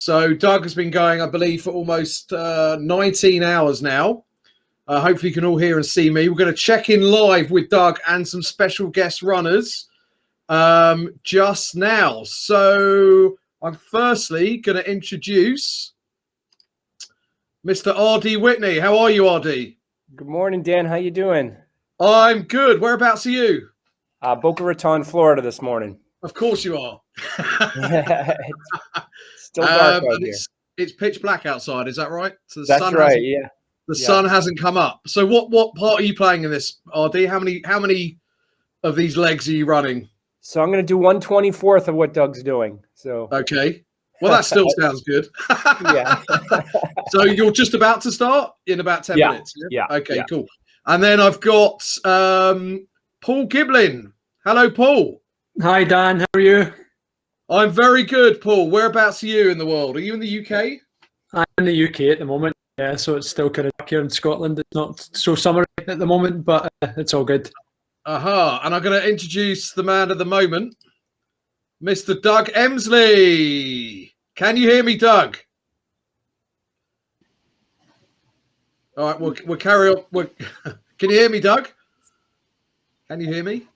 So Doug has been going, I believe, for almost 19 hours now. Hopefully you can all hear and see me. We're going to check in live with Doug and some special guest runners just now. So I'm firstly going to introduce Mr. R.D. Whitney. How are you, R.D.? Good morning, Dan. How you doing? I'm good. Whereabouts are you? Boca Raton, Florida this morning. Of course you are. It's still dark out here. It's pitch black outside. Is that right? So That's right. Yeah. The sun hasn't come up. So what part are you playing in this, RD? How many of these legs are you running? So I'm going to do 1/24 of what Doug's doing. So okay. Well, that still sounds good. Yeah. So you're just about to start in about 10 minutes. Yeah. Okay, cool. And then I've got Paul Giblin. Hello, Paul. Hi, Dan. How are you? I'm very good, Paul. Whereabouts are you in the world? Are you in the UK? I'm in the UK at the moment. Yeah, so it's still kind of dark here in Scotland. It's not so summery at the moment, but it's all good. And I'm going to introduce the man of the moment, Mr. Doug Emsley. Can you hear me, Doug? All right, we'll carry on. Can you hear me, Doug? Can you hear me?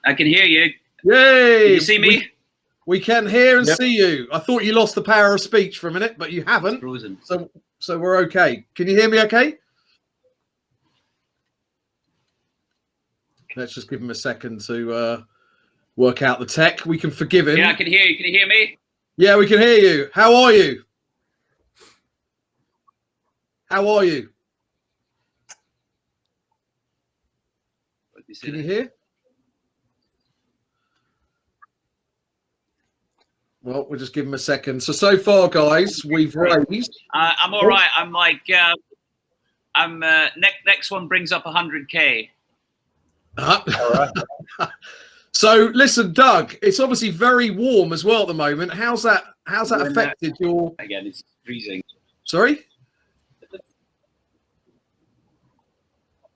I can hear you. Yay! Can you see me? We can hear and see you. I thought you lost the power of speech for a minute, but you haven't. It's frozen. So we're okay. Can you hear me okay? Let's just give him a second to work out the tech. We can forgive him. Yeah, I can hear you. Can you hear me? Yeah, we can hear you. How are you? How are you? Can you hear? Well, we'll just give him a second. So far, guys, we've raised. I'm all right. I'm like, next one brings up 100K. All right. So listen, Doug, it's obviously very warm as well at the moment. How's that affected your? Again, it's freezing. Sorry?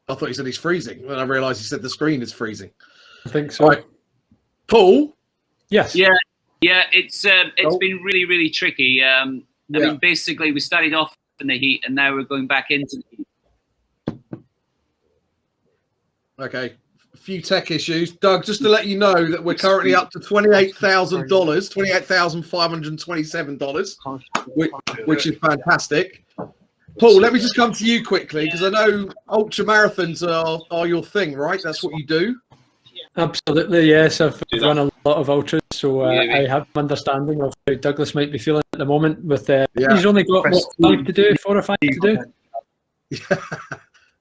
I thought you said he's freezing. Then I realised you said the screen is freezing. I think so. Right. Paul? Yes. Yeah, it's been really, really tricky. I mean, basically, we started off in the heat, and now we're going back into the heat. Okay, a few tech issues. Doug, just to let you know that we're currently up to $28,000, $28,527, which is fantastic. Paul, let me just come to you quickly, because I know ultra marathons are your thing, right? That's what you do. Absolutely, yes. I've run a lot of ultras, so I have an understanding of how Douglas might be feeling at the moment. With he's only got 4 or 5 to do. Yeah,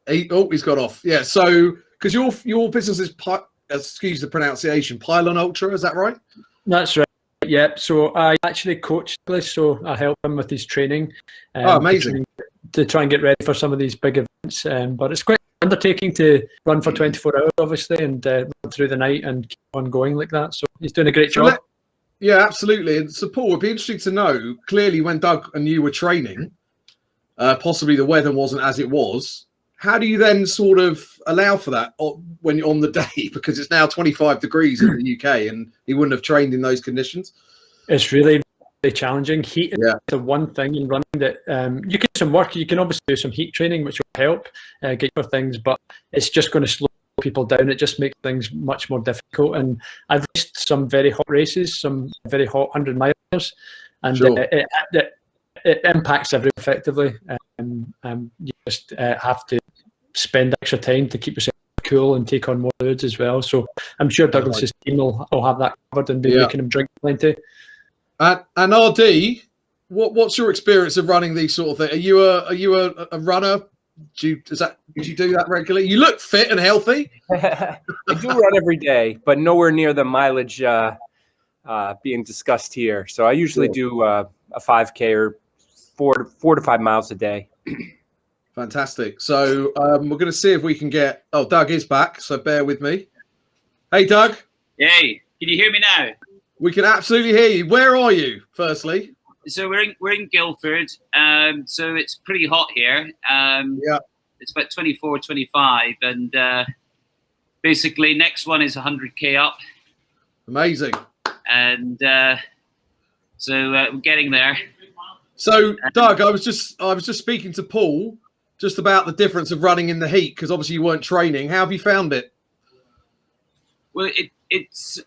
he's got off. Yeah, so because your business is, excuse the pronunciation, Pylon Ultra, is that right? That's right. Yeah. So I actually coach Douglas, so I help him with his training. Amazing. To try and get ready for some of these big events, but it's quite undertaking to run for 24 hours, obviously, and run through the night and keep on going like that. So he's doing a great job. Yeah, absolutely. And so, Paul, it'd be interesting to know, clearly, when Doug and you were training, possibly the weather wasn't as it was. How do you then sort of allow for that when you're on the day? Because it's now 25 degrees in the UK, and he wouldn't have trained in those conditions. It's really challenging. Heat is the one thing in running that you can do some work. You can obviously do some heat training, which will help get your things, but it's just going to slow people down. It just makes things much more difficult. And I've raced some very hot races, some very hot 100 miles, and it impacts everyone effectively. You just have to spend extra time to keep yourself cool and take on more fluids as well. So I'm sure Douglas's team will have that covered and be making him drink plenty. And RD, what's your experience of running these sort of things? Are you a runner? Do you do that regularly? You look fit and healthy. I do run every day, but nowhere near the mileage being discussed here. So I usually do a 5K or 4 to 5 miles a day. Fantastic. So we're going to see if we can get. Oh, Doug is back, so bear with me. Hey, Doug. Hey, can you hear me now? We can absolutely hear you. Where are you, firstly? So we're in Guildford. So it's pretty hot here. It's about 24, 25. And basically next one is 100K up. Amazing. And So we're getting there. So, Doug, I was just speaking to Paul just about the difference of running in the heat, because obviously you weren't training. How have you found it? Well, it's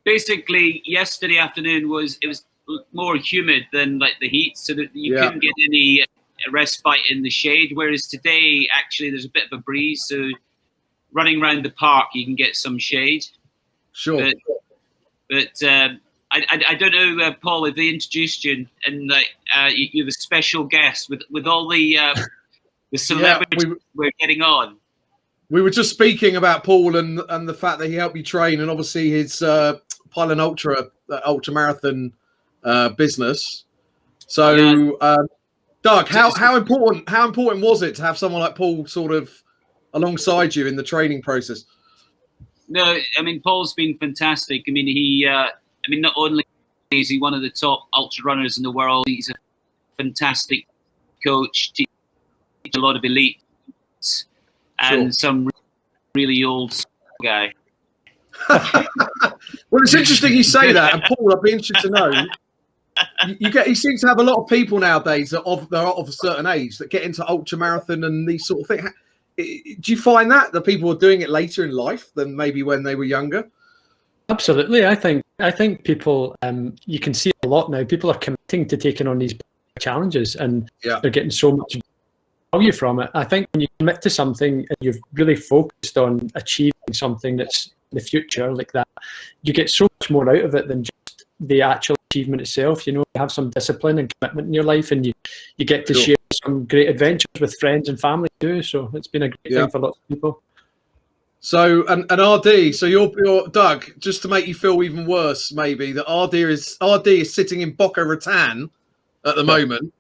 basically yesterday afternoon it was more humid than like the heat, so that you couldn't get any respite in the shade. Whereas today, actually, there's a bit of a breeze, so running around the park you can get some shade. Sure. But I don't know, Paul, if they introduced you and you're the special guest with all the celebrities we're getting on. We were just speaking about Paul and the fact that he helped you train, and obviously his Pilot ultra marathon business. So, Doug, how important was it to have someone like Paul sort of alongside you in the training process? No, I mean, Paul's been fantastic. I mean, not only is he one of the top ultra runners in the world, he's a fantastic coach, teaches a lot of elites, and some really old guy. Well, it's interesting you say that, and Paul, I'd be interested to know. You seem to have a lot of people nowadays that are of a certain age that get into ultra marathon and these sort of things. Do you find that people are doing it later in life than maybe when they were younger? Absolutely. I think people, you can see a lot now. People are committing to taking on these challenges, and they're getting so much value from it. I think when you commit to something and you've really focused on achieving something that's in the future like that, you get so much more out of it than just the actual achievement itself. You have some discipline and commitment in your life, and you get to share some great adventures with friends and family too. So it's been a great thing for lots of people. So and RD, so you're Doug, just to make you feel even worse, maybe that RD is sitting in Boca Raton at the moment.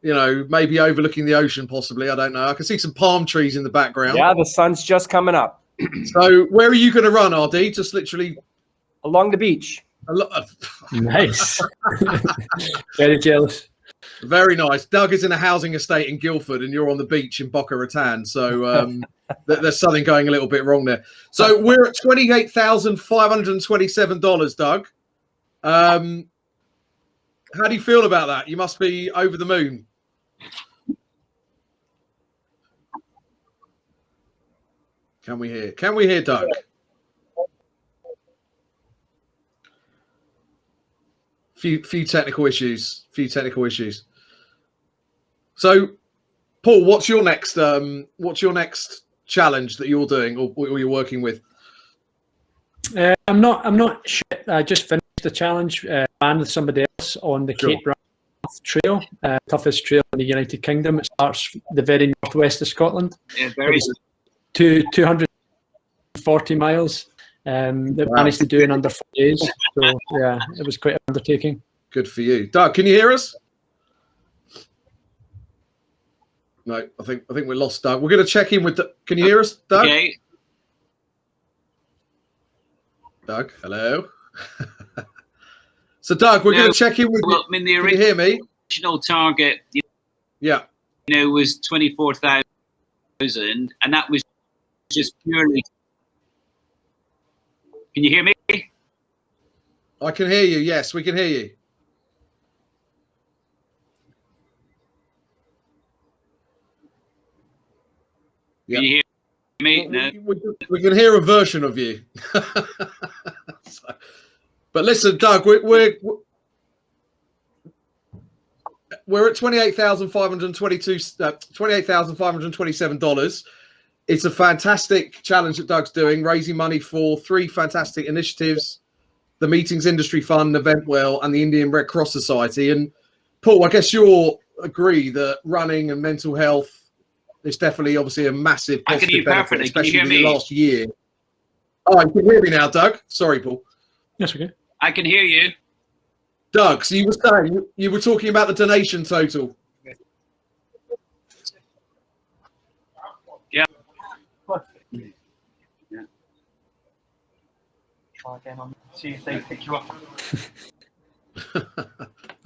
Maybe overlooking the ocean, possibly. I don't know. I can see some palm trees in the background. Yeah, the sun's just coming up. So where are you going to run, RD? Just literally along the beach. Nice. Very jealous. Very nice. Doug is in a housing estate in Guildford, and you're on the beach in Boca Raton. So there's something going a little bit wrong there. So we're at $28,527, Doug. How do you feel about that? You must be over the moon. Can we hear Doug? Few technical issues. So, Paul, what's your next challenge that you're doing or you're working with? I'm not sure. I just finished the challenge, ran with somebody else on the Cape Wrath Trail, toughest trail in the United Kingdom. It starts the very northwest of Scotland. Yeah, very 240 miles. That managed to do in under 4 days. So yeah, it was quite an undertaking. Good for you, Doug. Can you hear us? No, I think we lost Doug. We're going to check in with. Can you hear us, Doug? Okay. Doug, hello. So, Doug, we're going to check in with you. I mean, the Can you hear me? original target, was 24,000, and that was just purely. Can you hear me? I can hear you. Yes, we can hear you. Can you hear me? No. We can hear a version of you. But listen, Doug, we're at $28,527. It's a fantastic challenge that Doug's doing, raising money for 3 fantastic initiatives: the Meetings Industry Fund, Eventwell, and the Indian Red Cross Society. And Paul, I guess you'll agree that running and mental health is definitely, obviously, a massive positive benefit, especially in the last year. Oh, you can hear me now, Doug. Sorry, Paul. Yes, okay. I can hear you. Doug, so you were saying, you were talking about the donation total. Yeah. Try again on see if they pick you up.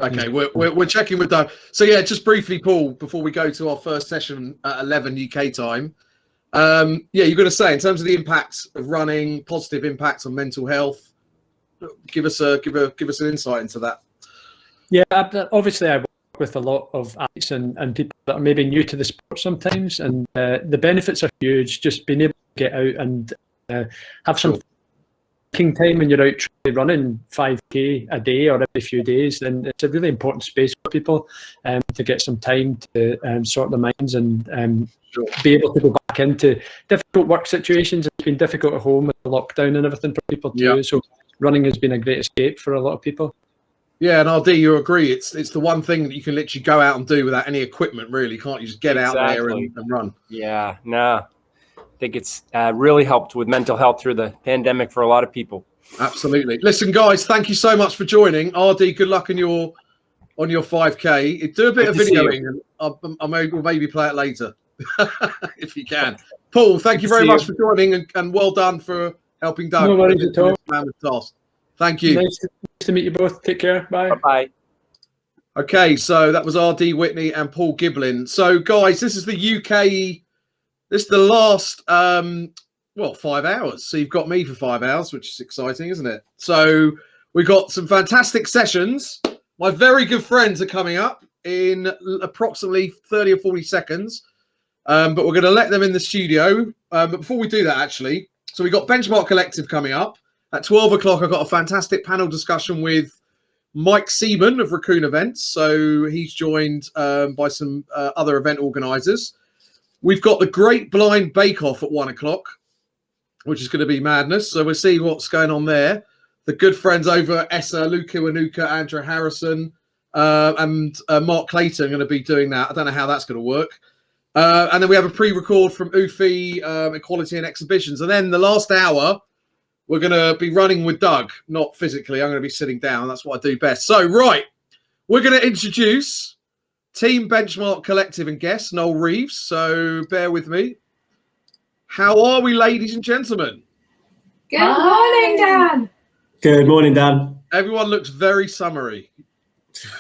Okay, we're checking with Doug. So yeah, just briefly, Paul, before we go to our first session at 11 UK time. You're going to say in terms of the impacts of running, positive impacts on mental health. Give us an insight into that. Yeah, obviously I work with a lot of athletes and people that are maybe new to the sport sometimes, and the benefits are huge. Just being able to get out and have some thinking time when you're out running 5K a day or every few days, then it's a really important space for people to get some time to sort their minds and be able to go back into difficult work situations. It's been difficult at home with the lockdown and everything for people too. So running has been a great escape for a lot of people. Yeah, and RD, you agree? It's the one thing that you can literally go out and do without any equipment, really, can't you? Just get out there and run. Yeah, no, I think it's really helped with mental health through the pandemic for a lot of people. Absolutely. Listen, guys, thank you so much for joining. RD, good luck on your 5K. Do a bit of videoing, and I'll maybe play it later if you can. Paul, thank you very much for joining, and well done for helping Doug. No worries at all. Thank you. Nice to meet you both. Take care. Bye. Bye. Okay, so that was RD Whitney and Paul Giblin. So, guys, this is the UK. This is the last, 5 hours. So you've got me for 5 hours, which is exciting, isn't it? So we've got some fantastic sessions. My very good friends are coming up in approximately 30 or 40 seconds. But we're going to let them in the studio. But before we do that, actually, so we've got Benchmark Collective coming up. At 12 o'clock, I've got a fantastic panel discussion with Mike Seaman of Raccoon Events. So he's joined by some other event organisers. We've got the Great Blind Bake Off at 1 o'clock, which is going to be madness. So we'll see what's going on there. The good friends over at Assor, Luke Iwanuka, Andrew Harrison, and Mark Clayton are going to be doing that. I don't know how that's going to work. And then we have a pre-record from UFI, Equality and Exhibitions. And then the last hour, we're going to be running with Doug, not physically. I'm going to be sitting down. That's what I do best. So, right, we're going to introduce Team Benchmark Collective and guest, Noel Reeves. So, bear with me. How are we, ladies and gentlemen? Good morning, Dan. Good morning, Dan. Everyone looks very summery.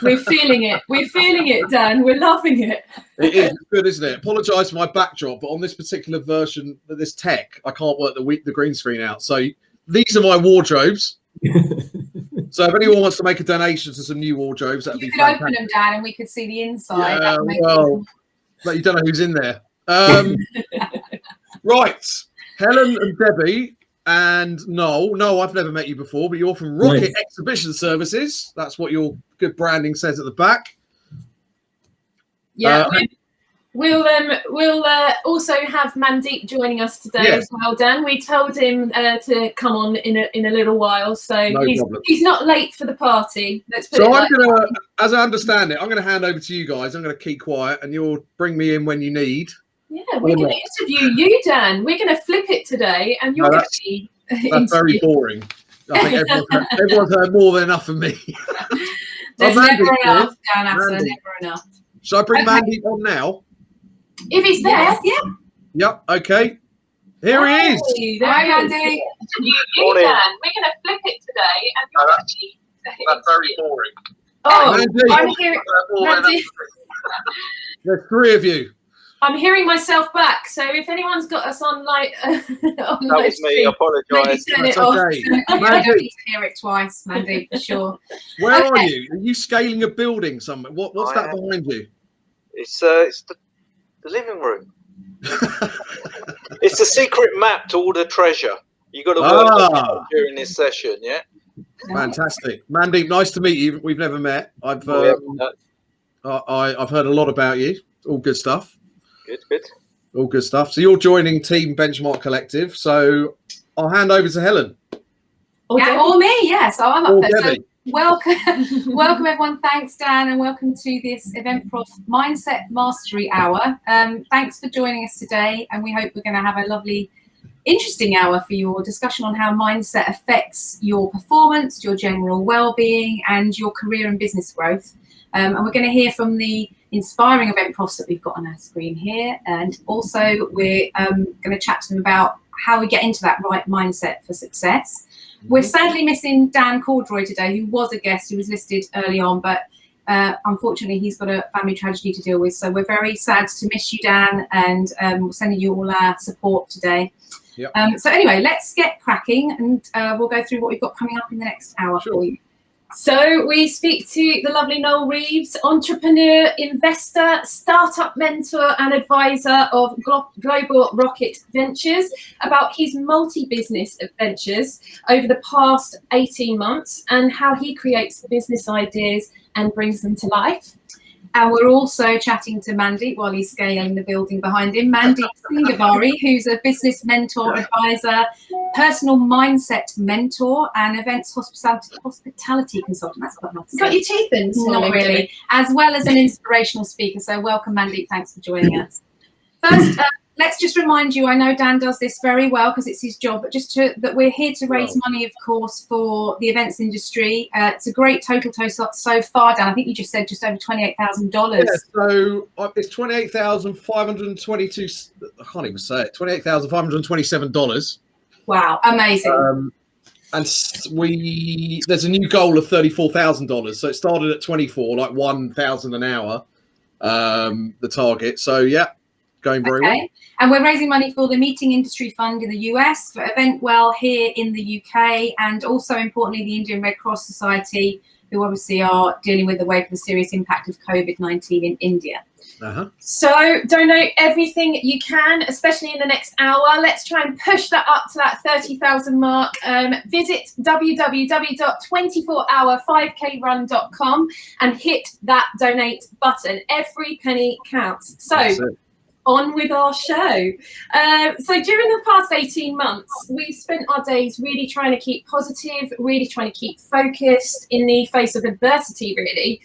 We're feeling it. We're feeling it, Dan. We're loving it. It is good, isn't it? Apologise for my backdrop, but on this particular version of this tech, I can't work the green screen out. So, these are my wardrobes. So if anyone wants to make a donation to some new wardrobes, that'd be fantastic. You could open them, Dan, and we could see the inside. Yeah, well, but you don't know who's in there. Right, Helen and Debbie and Noel. No, I've never met you before, but you're from Rocket Exhibition Services. That's what your good branding says at the back. Yeah, we'll also have Mandeep joining us today as well, Dan. We told him to come on in a little while, so he's not late for the party. Let's put it like that. As I understand it, I'm gonna hand over to you guys. I'm gonna keep quiet, and you'll bring me in when you need. Yeah, we're going to interview you, Dan. We're going to flip it today, and you're going to be that's very boring. I think everyone's heard more than enough of me. There's never enough, Dan Assor, never enough. Should I bring Mandeep on now? If he's there, yeah. Yep, okay. Here he is. Hi, Mandeep. You, Dan. We're going to flip it today, and you're going to be... That's very boring. Oh, I'm hearing... There's three of you. I'm hearing myself back, so if anyone's got us on like that was me. I apologise. That's okay. I don't need to hear it twice, Mandy, for sure. Where are you? Are you scaling a building somewhere? What's that behind you? It's the living room. It's the secret map to all the treasure. You got to work during this session, yeah. Fantastic, Mandeep. Nice to meet you. We've never met. I've heard a lot about you. All good stuff. Good. All good stuff. So you're joining Team Benchmark Collective. So I'll hand over to Helen. Or me, yes. I'm up there. So welcome everyone. Thanks, Dan, and welcome to this EventProf Mindset Mastery Hour. Thanks for joining us today, and we hope we're going to have a lovely, interesting hour for your discussion on how mindset affects your performance, your general well-being, and your career and business growth. And we're going to hear from the inspiring event profs that we've got on our screen here, and also we're going to chat to them about how we get into that right mindset for success. We're sadly missing Dan Cordroy today, who was a guest, who was listed early on, but unfortunately he's got a family tragedy to deal with, so we're very sad to miss you, Dan, and we're sending you all our support today. So anyway, let's get cracking, and we'll go through what we've got coming up in the next hour for you. So we speak to the lovely Noel Reeves, entrepreneur, investor, startup mentor and advisor of Global Rocket Ventures, about his multi-business ventures over the past 18 months and how he creates business ideas and brings them to life. And we're also chatting to Mandeep while he's scaling the building behind him. Mandeep Gabhari, who's a business mentor, advisor, personal mindset mentor, and events hospitality consultant. That's quite nice. Got your teeth in? Not really. As well as an inspirational speaker. So welcome, Mandeep. Thanks for joining us. First, let's just remind you, I know Dan does this very well because it's his job, but just that we're here to raise money, of course, for the events industry. It's a great total so far, Dan. I think you just said just over $28,000. Yeah, so it's $28,522. I can't even say it. $28,527. Wow, amazing. And there's a new goal of $34,000. So it started at 24, like 1,000 an hour, the target. So yeah, going very well. And we're raising money for the Meeting Industry Fund in the US, for Eventwell here in the UK, and also importantly the Indian Red Cross Society, who obviously are dealing with the wave of the serious impact of COVID-19 in India. So donate everything you can, especially in the next hour. Let's try and push that up to that 30,000 mark. Visit www.24hour5krun.com and hit that donate button. Every penny counts. So on with our show. So during the past 18 months, we've spent our days really trying to keep positive, really trying to keep focused in the face of adversity, really.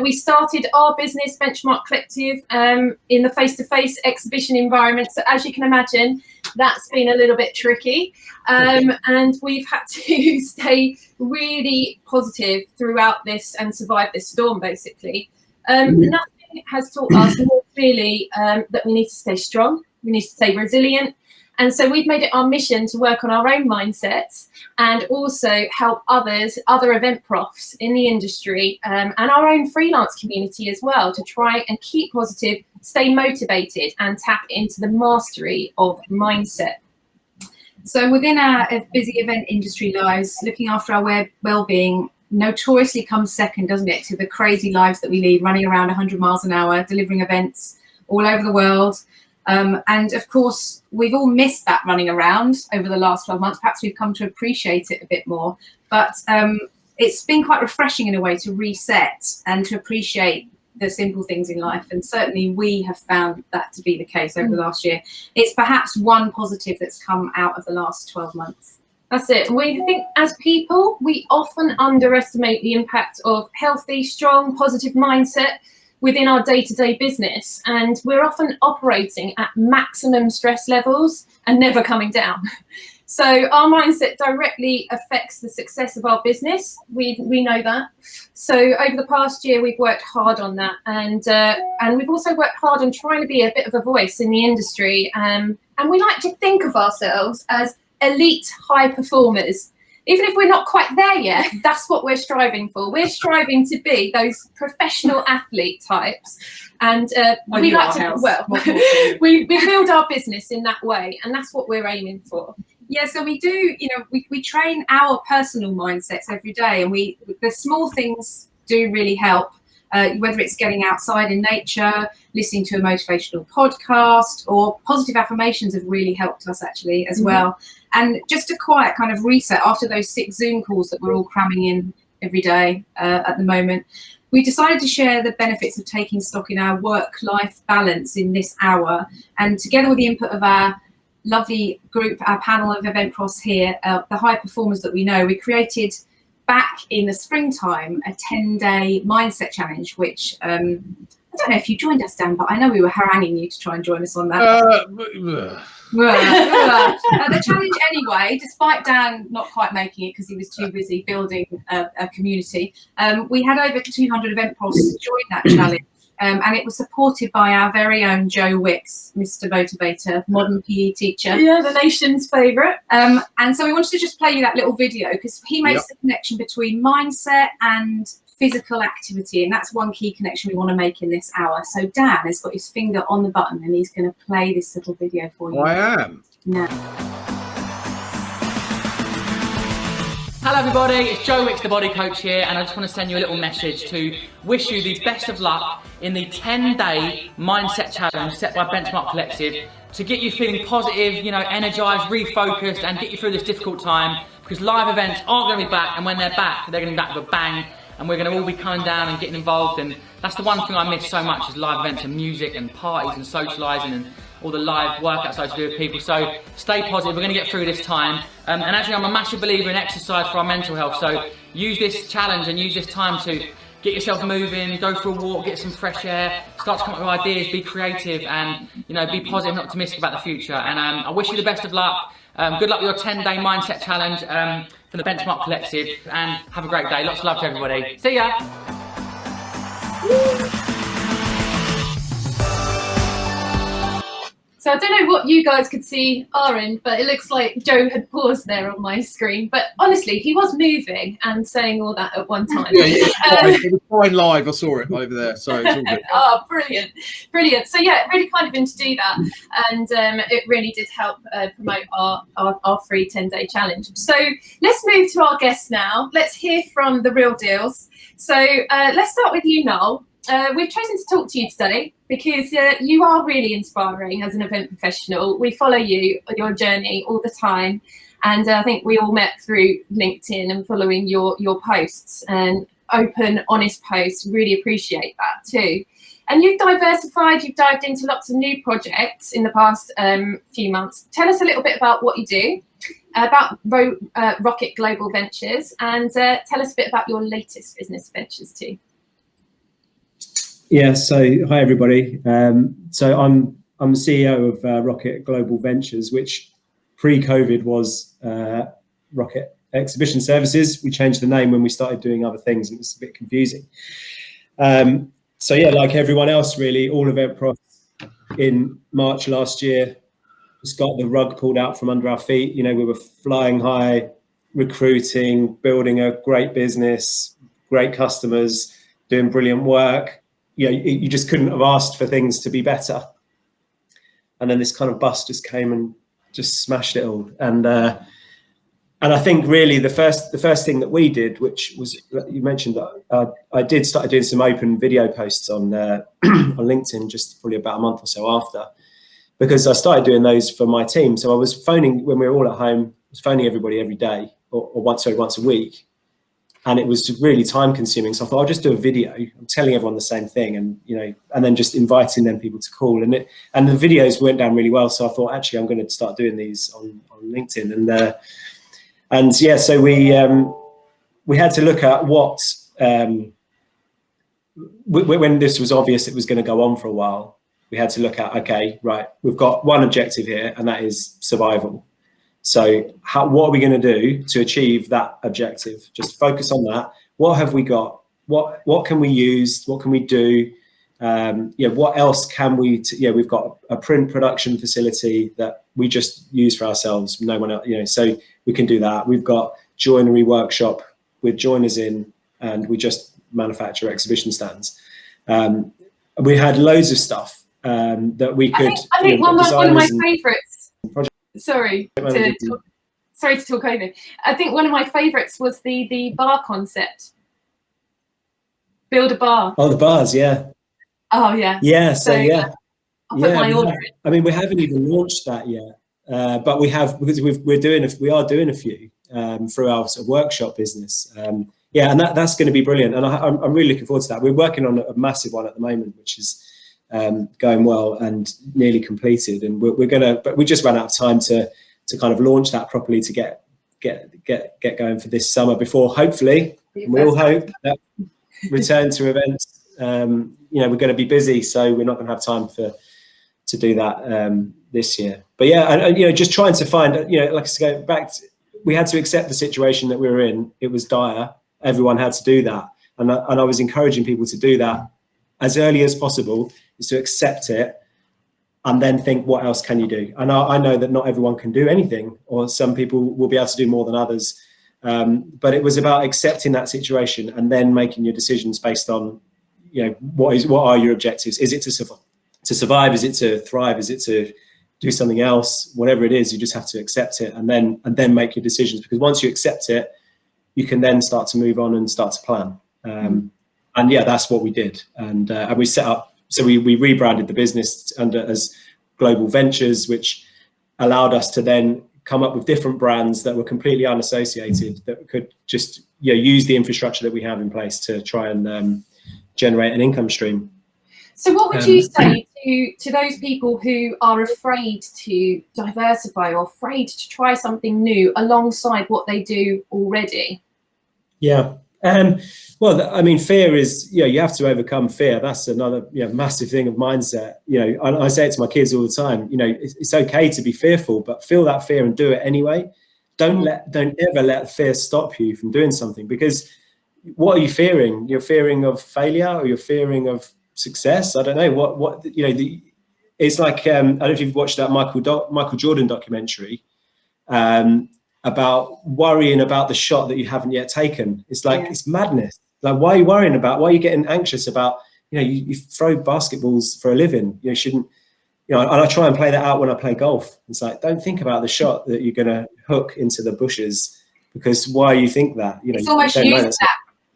We started our business, Benchmark Collective, in the face-to-face exhibition environment. So as you can imagine, that's been a little bit tricky. And we've had to stay really positive throughout this and survive this storm, basically. Nothing has taught us more clearly that we need to stay strong, we need to stay resilient. And so we've made it our mission to work on our own mindsets and also help others, other event profs in the industry, and our own freelance community as well, to try and keep positive, stay motivated and tap into the mastery of mindset. So within our busy event industry lives, looking after our well-being notoriously comes second, doesn't it, to the crazy lives that we lead, running around 100 miles an hour, delivering events all over the world. And of course, we've all missed that running around over the last 12 months. Perhaps we've come to appreciate it a bit more, but it's been quite refreshing in a way to reset and to appreciate the simple things in life. And certainly we have found that to be the case over the last year. It's perhaps one positive that's come out of the last 12 months. That's it. We think as people, we often underestimate the impact of healthy, strong, positive mindset within our day-to-day business. And we're often operating at maximum stress levels and never coming down. So our mindset directly affects the success of our business. We know that. So over the past year, we've worked hard on that. And we've also worked hard on trying to be a bit of a voice in the industry. And we like to think of ourselves as elite high performers. Even if we're not quite there yet, that's what we're striving for. We're striving to be those professional athlete types. And we like to, we build our business in that way. And that's what we're aiming for. Yeah, so we do, we train our personal mindsets every day, and the small things do really help. Whether it's getting outside in nature, listening to a motivational podcast, or positive affirmations have really helped us actually as well. And just a quiet kind of reset after those 6 Zoom calls that we're all cramming in every day at the moment. We decided to share the benefits of taking stock in our work-life balance in this hour, and together with the input of our lovely group, our panel of event profs here, the high performers that we know, we created back in the springtime a 10-day mindset challenge, which I don't know if you joined us, Dan, but I know we were haranguing you to try and join us on that. The challenge anyway, despite Dan not quite making it because he was too busy building a community, we had over 200 event profs join that challenge. And it was supported by our very own Joe Wicks, Mr. Motivator, modern PE teacher. Yeah, the nation's favourite. And so we wanted to just play you that little video because he makes the connection between mindset and physical activity. And that's one key connection we want to make in this hour. So Dan has got his finger on the button and he's going to play this little video for you. I am. Now. Hello everybody, it's Joe Wicks, the body coach here, and I just want to send you a little message to wish you the best of luck in the 10-day mindset challenge set by Benchmark Collective to get you feeling positive, you know, energized, refocused, and get you through this difficult time, because live events are going to be back, and when they're back, they're going to be back with a bang, and we're going to all be coming down and getting involved. And that's the one thing I miss so much, is live events and music and parties and socialising and all the live workouts I do with people. So stay positive, we're going to get through this time. And actually I'm a massive believer in exercise for our mental health, so use this challenge and use this time to get yourself moving, go for a walk, get some fresh air, start to come up with ideas, be creative, and you know, be positive and optimistic about the future. And I wish you the best of luck. Good luck with your 10-day mindset challenge from the Benchmark Collective, and have a great day. Lots of love to everybody. See ya. So I don't know what you guys could see our end, but it looks like Joe had paused there on my screen. But honestly, he was moving and saying all that at one time. Yeah, it was fine live. I saw it over there, so it's all good. Oh, brilliant, brilliant. So yeah, really kind of him to do that, and it really did help promote our free 10-day challenge. So let's move to our guests now. Let's hear from the real deals. So let's start with you, Noel. We've chosen to talk to you today because you are really inspiring as an event professional. We follow you on your journey all the time, and I think we all met through LinkedIn and following your posts and open, honest posts. Really appreciate that too. And you've diversified, you've dived into lots of new projects in the past few months. Tell us a little bit about what you do, about Rocket Global Ventures, and tell us a bit about your latest business ventures too. Yeah, so hi everybody. So I'm the CEO of Rocket Global Ventures, which pre-COVID was Rocket Exhibition Services. We changed the name when we started doing other things, and it was a bit confusing. So yeah, like everyone else really, all eventprofs in March last year just got the rug pulled out from under our feet. You know, we were flying high, recruiting, building a great business, great customers, doing brilliant work. You know, you just couldn't have asked for things to be better. And then this kind of bust just came and just smashed it all. And I think really the first thing that we did, which was, you mentioned that I started doing some open video posts on on LinkedIn just probably about a month or so after, because I started doing those for my team. So I was phoning, when we were all at home, I was phoning everybody every day or once a week. And it was really time consuming. So I thought I'll just do a video. I'm telling everyone the same thing, and you know, and then just inviting them people to call. And the videos went down really well. So I thought actually I'm going to start doing these on LinkedIn. And yeah, so we had to look at what when this was obvious it was going to go on for a while. We had to look at, okay, right, we've got one objective here, and that is survival. So what are we going to do to achieve that objective? Just focus on that. What have we got? What can we use? What can we do? Yeah, what else can we? Yeah, we've got a print production facility that we just use for ourselves. No one else, you know, so we can do that. We've got joinery workshop with joiners in, and we just manufacture exhibition stands. We had loads of stuff that we could. I think one of my favourites. Sorry to talk over. I think one of my favourites was the bar concept. Build a bar. Oh, the bars, yeah. Oh, yeah. Yeah, so yeah. I'll put my order in. I mean, we haven't even launched that yet, but we have, because we are doing a few through our sort of workshop business. Yeah, and that's going to be brilliant, and I'm really looking forward to that. We're working on a massive one at the moment, which is going well and nearly completed, and but we just ran out of time to kind of launch that properly, to get going for this summer, before hopefully we all hope that return to events. You know, we're going to be busy, so we're not going to have time to do that this year. But yeah, and you know, just trying to find, you know, like I said, we had to accept the situation that we were in. It was dire. Everyone had to do that, and I was encouraging people to do that as early as possible, is to accept it and then think, what else can you do? And I know that not everyone can do anything, or some people will be able to do more than others. But it was about accepting that situation and then making your decisions based on, you know, what are your objectives? Is it to survive? Is it to thrive? Is it to do something else? Whatever it is, you just have to accept it and then make your decisions. Because once you accept it, you can then start to move on and start to plan. And yeah, that's what we did. And we set up, so we rebranded the business as Global Ventures, which allowed us to then come up with different brands that were completely unassociated, that could just use the infrastructure that we have in place to try and generate an income stream. So what would you say to those people who are afraid to diversify or afraid to try something new alongside what they do already? Yeah. Well, I mean, fear is, you have to overcome fear. That's another massive thing of mindset. I say it to my kids all the time, it's okay to be fearful, but feel that fear and do it anyway. Don't ever let fear stop you from doing something, because what are you fearing? You're fearing of failure, or you're fearing of success? I don't know it's like, I don't know if you've watched that Michael Jordan documentary, about worrying about the shot that you haven't yet taken. It's like, it's madness. Like, why are you worrying about, why are you getting anxious about, you throw basketballs for a living. You shouldn't, and I try and play that out when I play golf. It's like, don't think about the shot that you're going to hook into the bushes, because why you think that? It's almost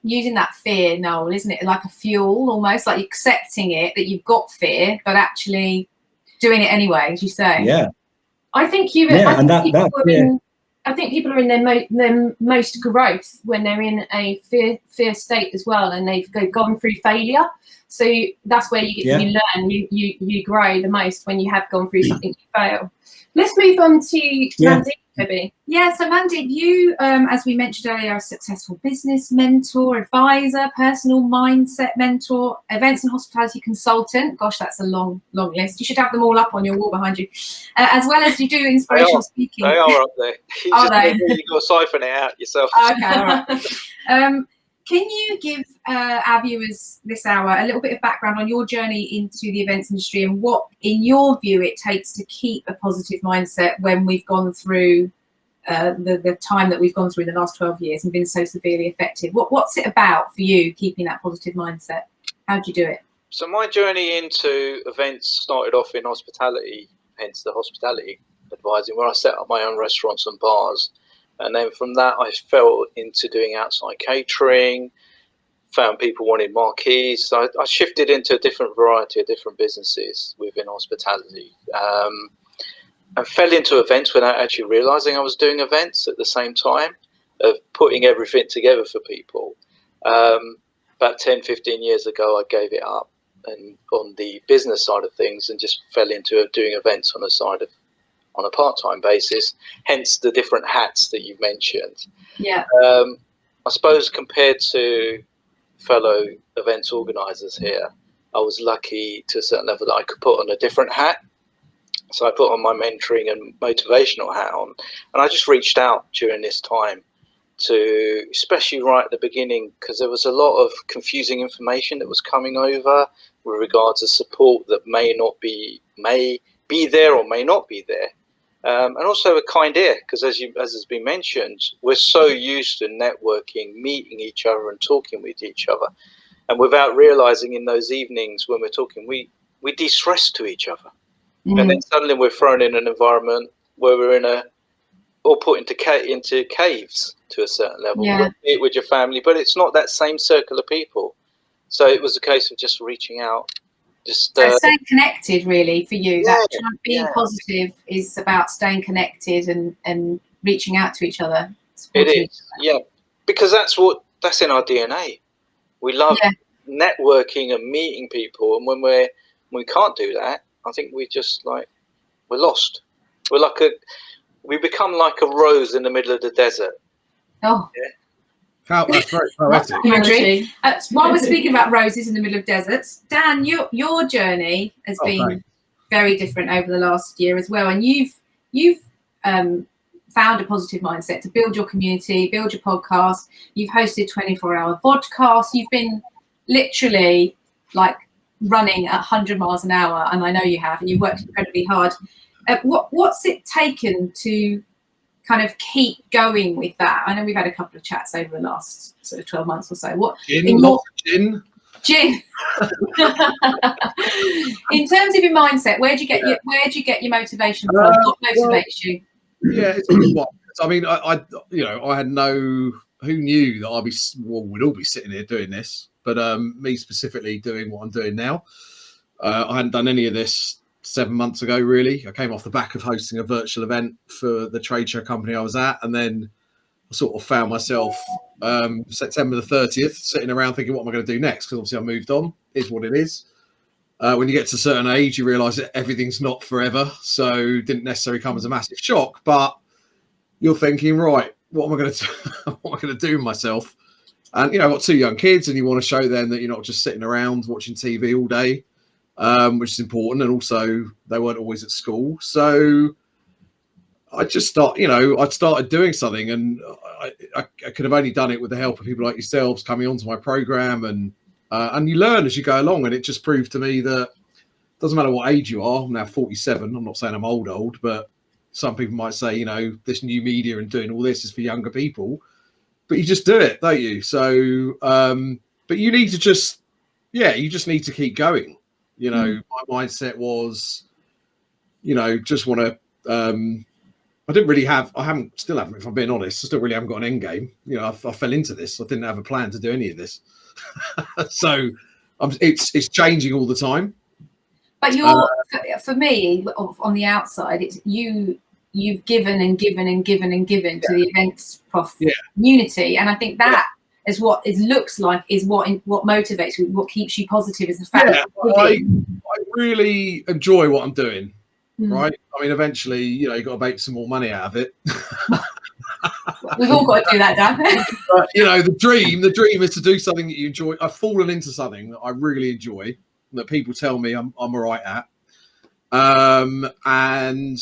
using that fear, Noel, isn't it? Like a fuel, almost like accepting it, that you've got fear, but actually doing it anyway, as you say. Yeah. I think I think people are in their most growth when they're in a fear state as well, and they've gone through failure. So that's where you learn, you grow the most, when you have gone through something you fail. Let's move on to Mandeep, maybe. Yeah, so Mandeep, you, as we mentioned earlier, are a successful business mentor, advisor, personal mindset mentor, events and hospitality consultant. Gosh, that's a long list. You should have them all up on your wall behind you. As well as you do inspirational speaking. They are up there. You've got to siphon it out yourself. Okay, all right. Can you give our viewers this hour a little bit of background on your journey into the events industry, and what, in your view, it takes to keep a positive mindset when we've gone through the time that we've gone through in the last 12 years and been so severely affected? What's it about for you, keeping that positive mindset? How do you do it? So my journey into events started off in hospitality, hence the hospitality advising, where I set up my own restaurants and bars. And then from that, I fell into doing outside catering, found people wanting marquees. So I shifted into a different variety of different businesses within hospitality, and fell into events without actually realizing I was doing events at the same time, of putting everything together for people. About 10, 15 years ago, I gave it up, and on the business side of things, and just fell into doing events on a part-time basis, hence the different hats that you've mentioned. Yeah. I suppose compared to fellow events organisers here, I was lucky to a certain level that I could put on a different hat. So I put on my mentoring and motivational hat on, and I just reached out during this time to, especially right at the beginning, because there was a lot of confusing information that was coming over with regards to support that may be there or may not be there. And also a kind ear, because as has been mentioned, we're so used to networking, meeting each other and talking with each other. And without realizing in those evenings when we're talking, we de-stress to each other. And then suddenly we're thrown in an environment where we're put into caves to a certain level. Yeah. You'll meet with your family, but it's not that same circle of people. So it was a case of just reaching out. So staying connected, really, for you. Being positive is about staying connected and reaching out to each other. It is, yeah, because that's in our DNA. We love networking and meeting people, and when we can't do that, I think we're lost. We become like a rose in the middle of the desert. Oh. Yeah. That's very poetic. While we're speaking about roses in the middle of deserts, Dan, your journey has been very different over the last year as well, and you've found a positive mindset to build your community, build your podcast. You've hosted 24-hour vodcasts. You've been literally like running at 100 miles an hour, and I know you have, and you've worked incredibly hard. What's it taken to kind of keep going with that? I know we've had a couple of chats over the last sort of 12 months or so. Gin. In terms of your mindset, where do you get your motivation from? What motivates you? Yeah, it's a good one. I mean, I had no who knew that we'd all be sitting here doing this, but me specifically doing what I'm doing now. I hadn't done any of this 7 months ago, really. I came off the back of hosting a virtual event for the trade show company I was at, and then I sort of found myself September the 30th sitting around thinking, what am I going to do next? Because obviously I moved on, is what it is. When you get to a certain age, you realise that everything's not forever, so it didn't necessarily come as a massive shock, but you're thinking, right, what am I going to do? What am I going to do with myself? And, I've got 2 young kids, and you want to show them that you're not just sitting around watching TV all day, which is important. And also, they weren't always at school. So I just I started doing something, and I could have only done it with the help of people like yourselves coming onto my program, and you learn as you go along. And it just proved to me that it doesn't matter what age you are. I'm now 47. I'm not saying I'm old, but some people might say, this new media and doing all this is for younger people, but you just do it, don't you? So, but you need to just need to keep going. My mindset was, just want to, still haven't, if I'm being honest, I still really haven't got an end game. I fell into this. I didn't have a plan to do any of this. So it's changing all the time. But for me, on the outside, it's you've given and given and given and given to the events prof community, and I think that is what it looks like is what motivates you, what keeps you positive is the fact that I really enjoy what I'm doing. Right? I mean, eventually, you've got to make some more money out of it. We've all got to do that, Dan. But, the dream is to do something that you enjoy. I've fallen into something that I really enjoy, that people tell me I'm all right at. And,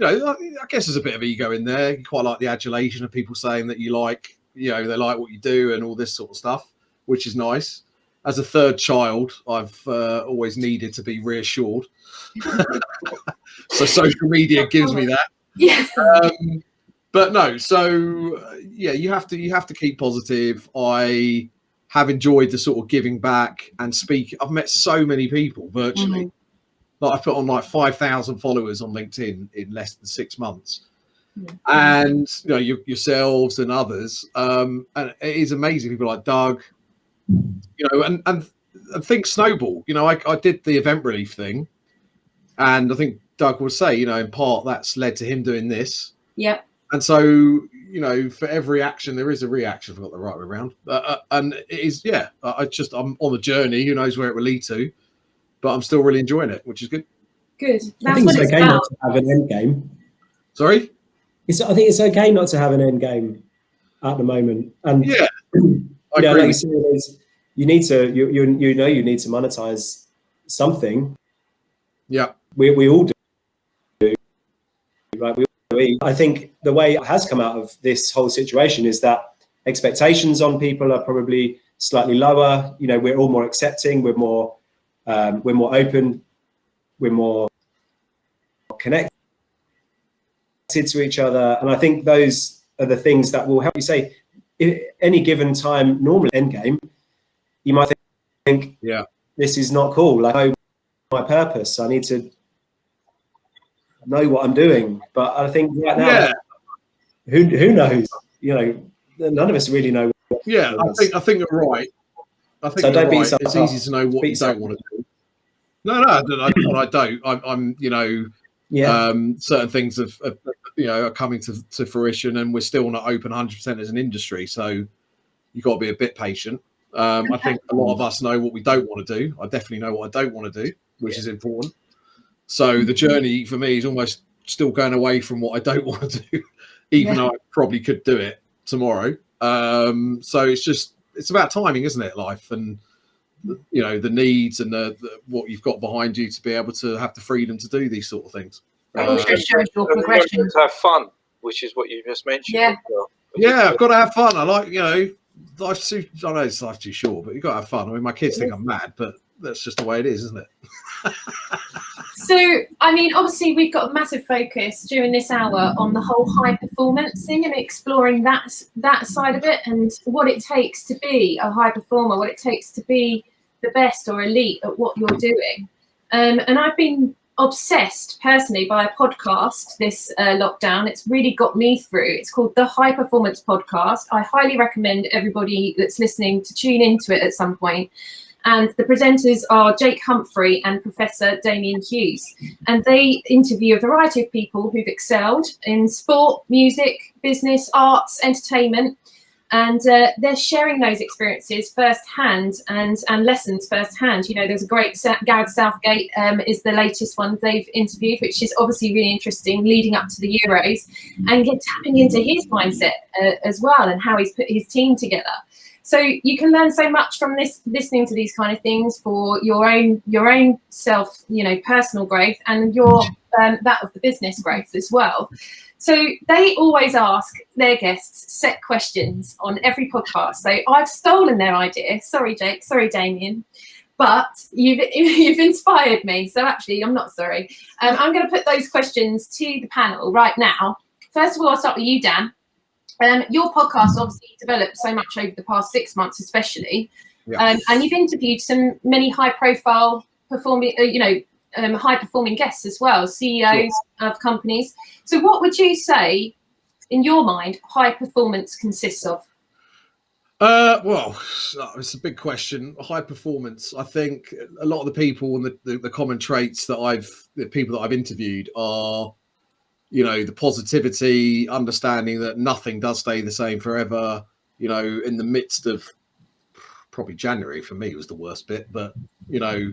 I guess there's a bit of ego in there. You quite like the adulation of people saying that you like, they like what you do and all this sort of stuff, which is nice. As a third child, I've always needed to be reassured. So social media gives me that. Yes. But no, so you have to keep positive. I have enjoyed the sort of giving back and speak. I've met so many people virtually. Like I've put on 5,000 followers on LinkedIn in less than 6 months. And yourselves and others. And it is amazing. People like Doug, and things snowball. I did the event relief thing, and I think Doug will say, in part that's led to him doing this. Yep. And so, for every action, there is a reaction. If I've got the right way around. And it is, I'm on the journey. Who knows where it will lead to? But I'm still really enjoying it, which is good. Good. I think it's okay not to have an end game. Sorry? I think it's okay not to have an end game at the moment. And I agree. like you said, you need to you need to monetize something. Yeah. We all do. Right? I think the way it has come out of this whole situation is that expectations on people are probably slightly lower. We're all more accepting. We're more open. We're more connected to each other, and I think those are the things that will help you say, at any given time, normally end game, you might think, this is not cool. Like, I know my purpose. I need to know what I'm doing. But I think right now, who knows? None of us really know. I think you're right. I think so. Don't beat yourself up. It's easy to know what you don't want to do. No, I don't. I'm certain things are coming to fruition, and we're still not open 100% as an industry. So you've got to be a bit patient. I think a lot of us know what we don't want to do. I definitely know what I don't want to do, which is important. So the journey for me is almost still going away from what I don't want to do, even though I probably could do it tomorrow. So it's about timing, isn't it? Life and the needs and the what you've got behind you to be able to have the freedom to do these sort of things. Also shows your progression. To have fun, which is what you just mentioned. I've got to have fun. I like life's too. I know it's life's too short, but you've got to have fun. I mean, my kids think I'm mad, but that's just the way it is, isn't it? So, I mean, obviously we've got a massive focus during this hour on the whole high performance thing and exploring that side of it and what it takes to be a high performer, what it takes to be the best or elite at what you're doing. And I've been obsessed personally by a podcast this lockdown. It's really got me through. It's called the High Performance Podcast. I highly recommend everybody that's listening to tune into it at some point. And the presenters are Jake Humphrey and Professor Damien Hughes. And they interview a variety of people who've excelled in sport, music, business, arts, entertainment. And they're sharing those experiences firsthand and lessons firsthand. You know, there's a great Gareth Southgate is the latest one they've interviewed, which is obviously really interesting, leading up to the Euros, and tapping into his mindset as well, and how he's put his team together. So you can learn so much from this, listening to these kind of things for your own self, you know, personal growth, and your that of the business growth as well. So they always ask their guests set questions on every podcast. So I've stolen their idea. Sorry, Jake. Sorry, Damien. But you've inspired me. So actually, I'm not sorry. I'm going to put those questions to the panel right now. First of all, I'll start with you, Dan. Your podcast obviously developed so much over the past 6 months, especially, and you've interviewed many high-profile performing, high-performing guests as well, CEOs of companies. So, what would you say, in your mind, high performance consists of? Well, it's a big question. High performance. I think a lot of the people and the common traits the people that I've interviewed are, you know, the positivity, understanding that nothing does stay the same forever. You know, in the midst of probably January for me was the worst bit, but you know,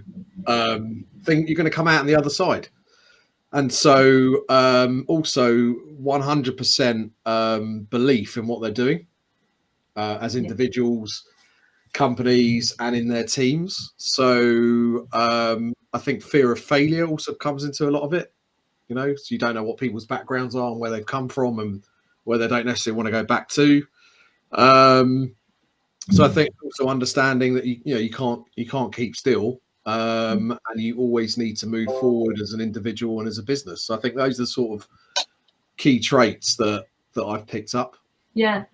think you're going to come out on the other side. And so also 100% belief in what they're doing as individuals, companies, and in their teams. So I think fear of failure also comes into a lot of it. You know, so you don't know what people's backgrounds are and where they've come from and where they don't necessarily want to go back to. So I think also understanding that you can't keep still, and you always need to move forward as an individual and as a business. So I think those are the sort of key traits that I've picked up. Yeah,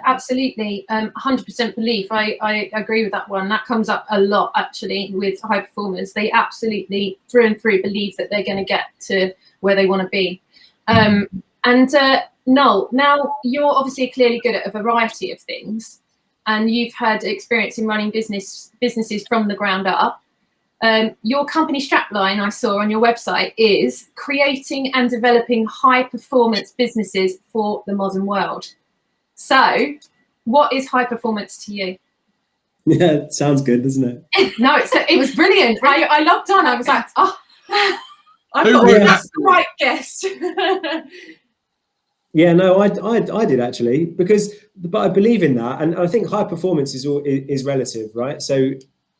absolutely. 100% belief. I agree with that one. That comes up a lot actually with high performers. They absolutely through and through believe that they're going to get to where they want to be. Noel, now you're obviously clearly good at a variety of things, and you've had experience in running businesses from the ground up. Your company strapline I saw on your website is creating and developing high performance businesses for the modern world. So what is high performance to you? Yeah, it sounds good, doesn't it? No, it was brilliant. I logged on. I was like, oh, I've got the right guess. Yeah, no, I did actually, but I believe in that, and I think high performance is relative, right? So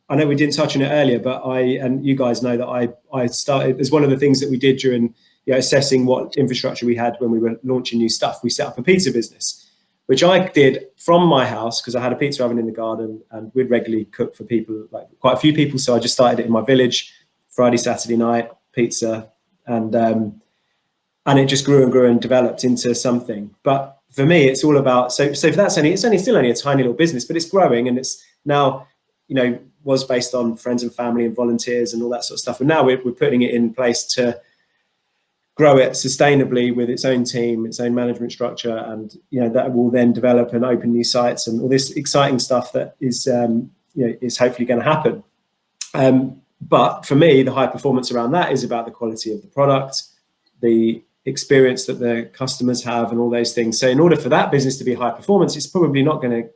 I know we didn't touch on it earlier, but and you guys know that I started as one of the things that we did during assessing what infrastructure we had when we were launching new stuff. We set up a pizza business, which I did from my house because I had a pizza oven in the garden, and we'd regularly cook for people, like quite a few people. So I just started it in my village, Friday, Saturday night pizza, and it just grew and grew and developed into something. But for me, it's all about so for that's still only a tiny little business, but it's growing, and it's now was based on friends and family and volunteers and all that sort of stuff. And now we're putting it in place to grow it sustainably with its own team, its own management structure, and that will then develop and open new sites and all this exciting stuff that is is hopefully going to happen. But for me, the high performance around that is about the quality of the product, the experience that the customers have, and all those things. So in order for that business to be high performance, it's probably not going to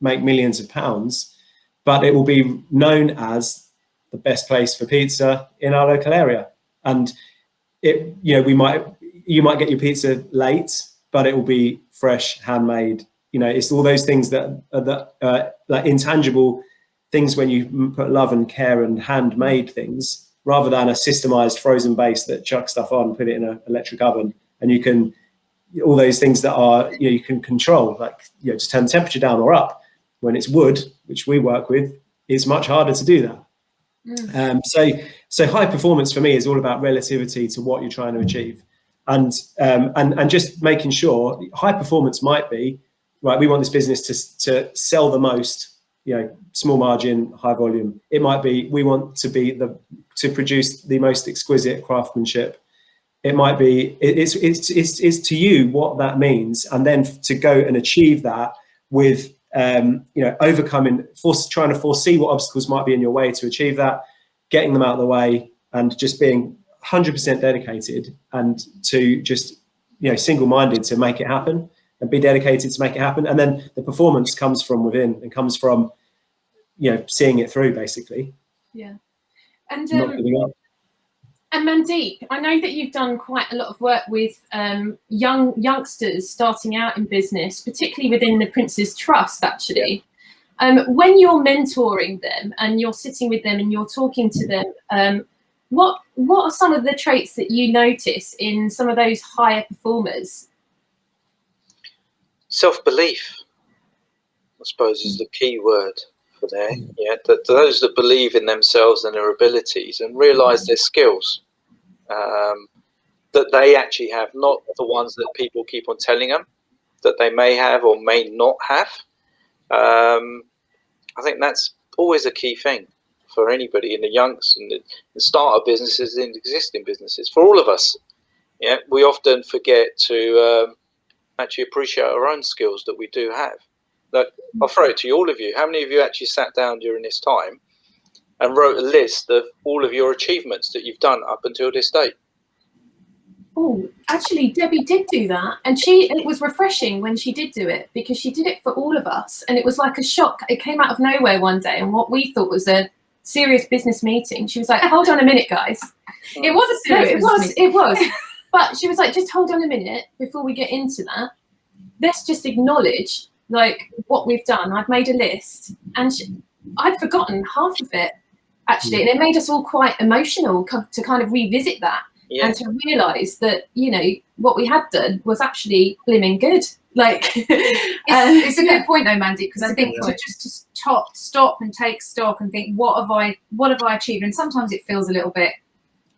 make millions of pounds, but it will be known as the best place for pizza in our local area. And you might get your pizza late, but it will be fresh, handmade. It's all those things that are like intangible things when you put love and care and handmade things, rather than a systemized frozen base that chucks stuff on, put it in an electric oven, and you can all those things that are you can control, like just turn the temperature down or up. When it's wood, which we work with, it's much harder to do that. So high performance for me is all about relativity to what you're trying to achieve, and just making sure high performance might be right. We want this business to sell the most, small margin, high volume. It might be we want to be the to produce the most exquisite craftsmanship. It might be, it's to you what that means, and then to go and achieve that with, overcoming, trying to foresee what obstacles might be in your way to achieve that, getting them out of the way, and just being 100% dedicated, and to just, single-minded to make it happen, and be dedicated to make it happen. And then the performance comes from within and comes from, seeing it through, basically. Yeah. And not giving up. And Mandeep, I know that you've done quite a lot of work with youngsters starting out in business, particularly within the Prince's Trust, actually. When you're mentoring them and you're sitting with them and you're talking to them, what are some of the traits that you notice in some of those higher performers? Self-belief, I suppose, is the key word for there. Yeah, that those that believe in themselves and their abilities and realise their skills that they actually have, not the ones that people keep on telling them that they may have or may not have. I think that's always a key thing for anybody in the youngs and the startup businesses and existing businesses. For all of us, yeah, we often forget to actually appreciate our own skills that we do have. Like, I'll throw it to you, all of you. How many of you actually sat down during this time and wrote a list of all of your achievements that you've done up until this date? Oh, actually, Debbie did do that, and it was refreshing when she did do it, because she did it for all of us, and it was like a shock. It came out of nowhere one day, and what we thought was a serious business meeting. She was like, "Hold on a minute, guys." It was a serious. It was. But she was like, "Just hold on a minute before we get into that. Let's just acknowledge like what we've done. I've made a list," and I'd forgotten half of it actually, and it made us all quite emotional to kind of revisit that. Yeah. And to realise that, what we had done was actually blimmin' good. Like, it's a good point though, Mandy, because I think to stop and take stock and think, what have I achieved? And sometimes it feels a little bit,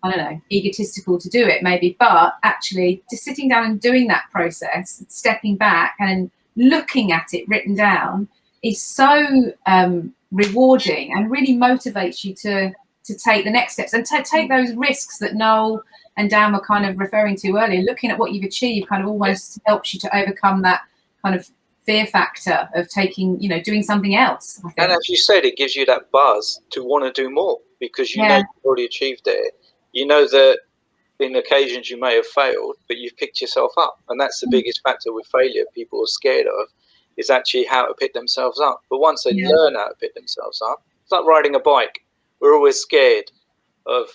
I don't know, egotistical to do it maybe, but actually just sitting down and doing that process, stepping back and looking at it written down is so rewarding and really motivates you to take the next steps and take those risks that Noel and Dan were kind of referring to earlier. Looking at what you've achieved kind of almost helps you to overcome that kind of fear factor of taking, doing something else. I think. And as you said, it gives you that buzz to want to do more, because you know you've already achieved it. You know that in occasions you may have failed, but you've picked yourself up. And that's the biggest factor with failure people are scared of, is actually how to pick themselves up. But once they learn how to pick themselves up, it's like riding a bike. We're always scared of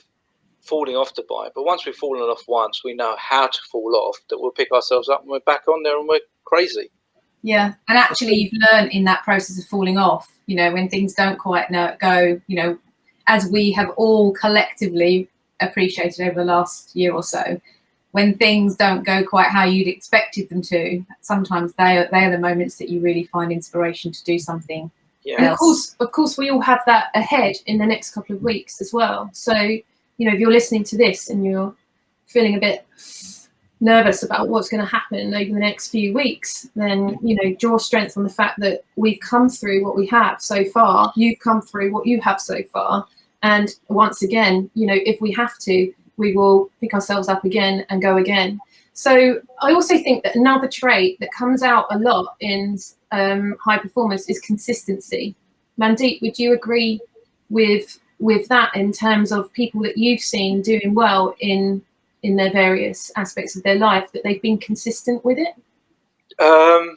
falling off the bike, but once we've fallen off once, we know how to fall off, that we'll pick ourselves up and we're back on there and we're crazy. Yeah, and actually you've learned in that process of falling off, when things don't quite go, as we have all collectively appreciated over the last year or so, when things don't go quite how you'd expected them to, sometimes they are the moments that you really find inspiration to do something. Yeah. And of course, we all have that ahead in the next couple of weeks as well. So, if you're listening to this and you're feeling a bit nervous about what's going to happen over the next few weeks, then, draw strength on the fact that we've come through what we have so far. You've come through what you have so far. And once again, if we have to, we will pick ourselves up again and go again. So I also think that another trait that comes out a lot in high performance is consistency. Mandeep, would you agree with that in terms of people that you've seen doing well in their various aspects of their life, that they've been consistent with it? I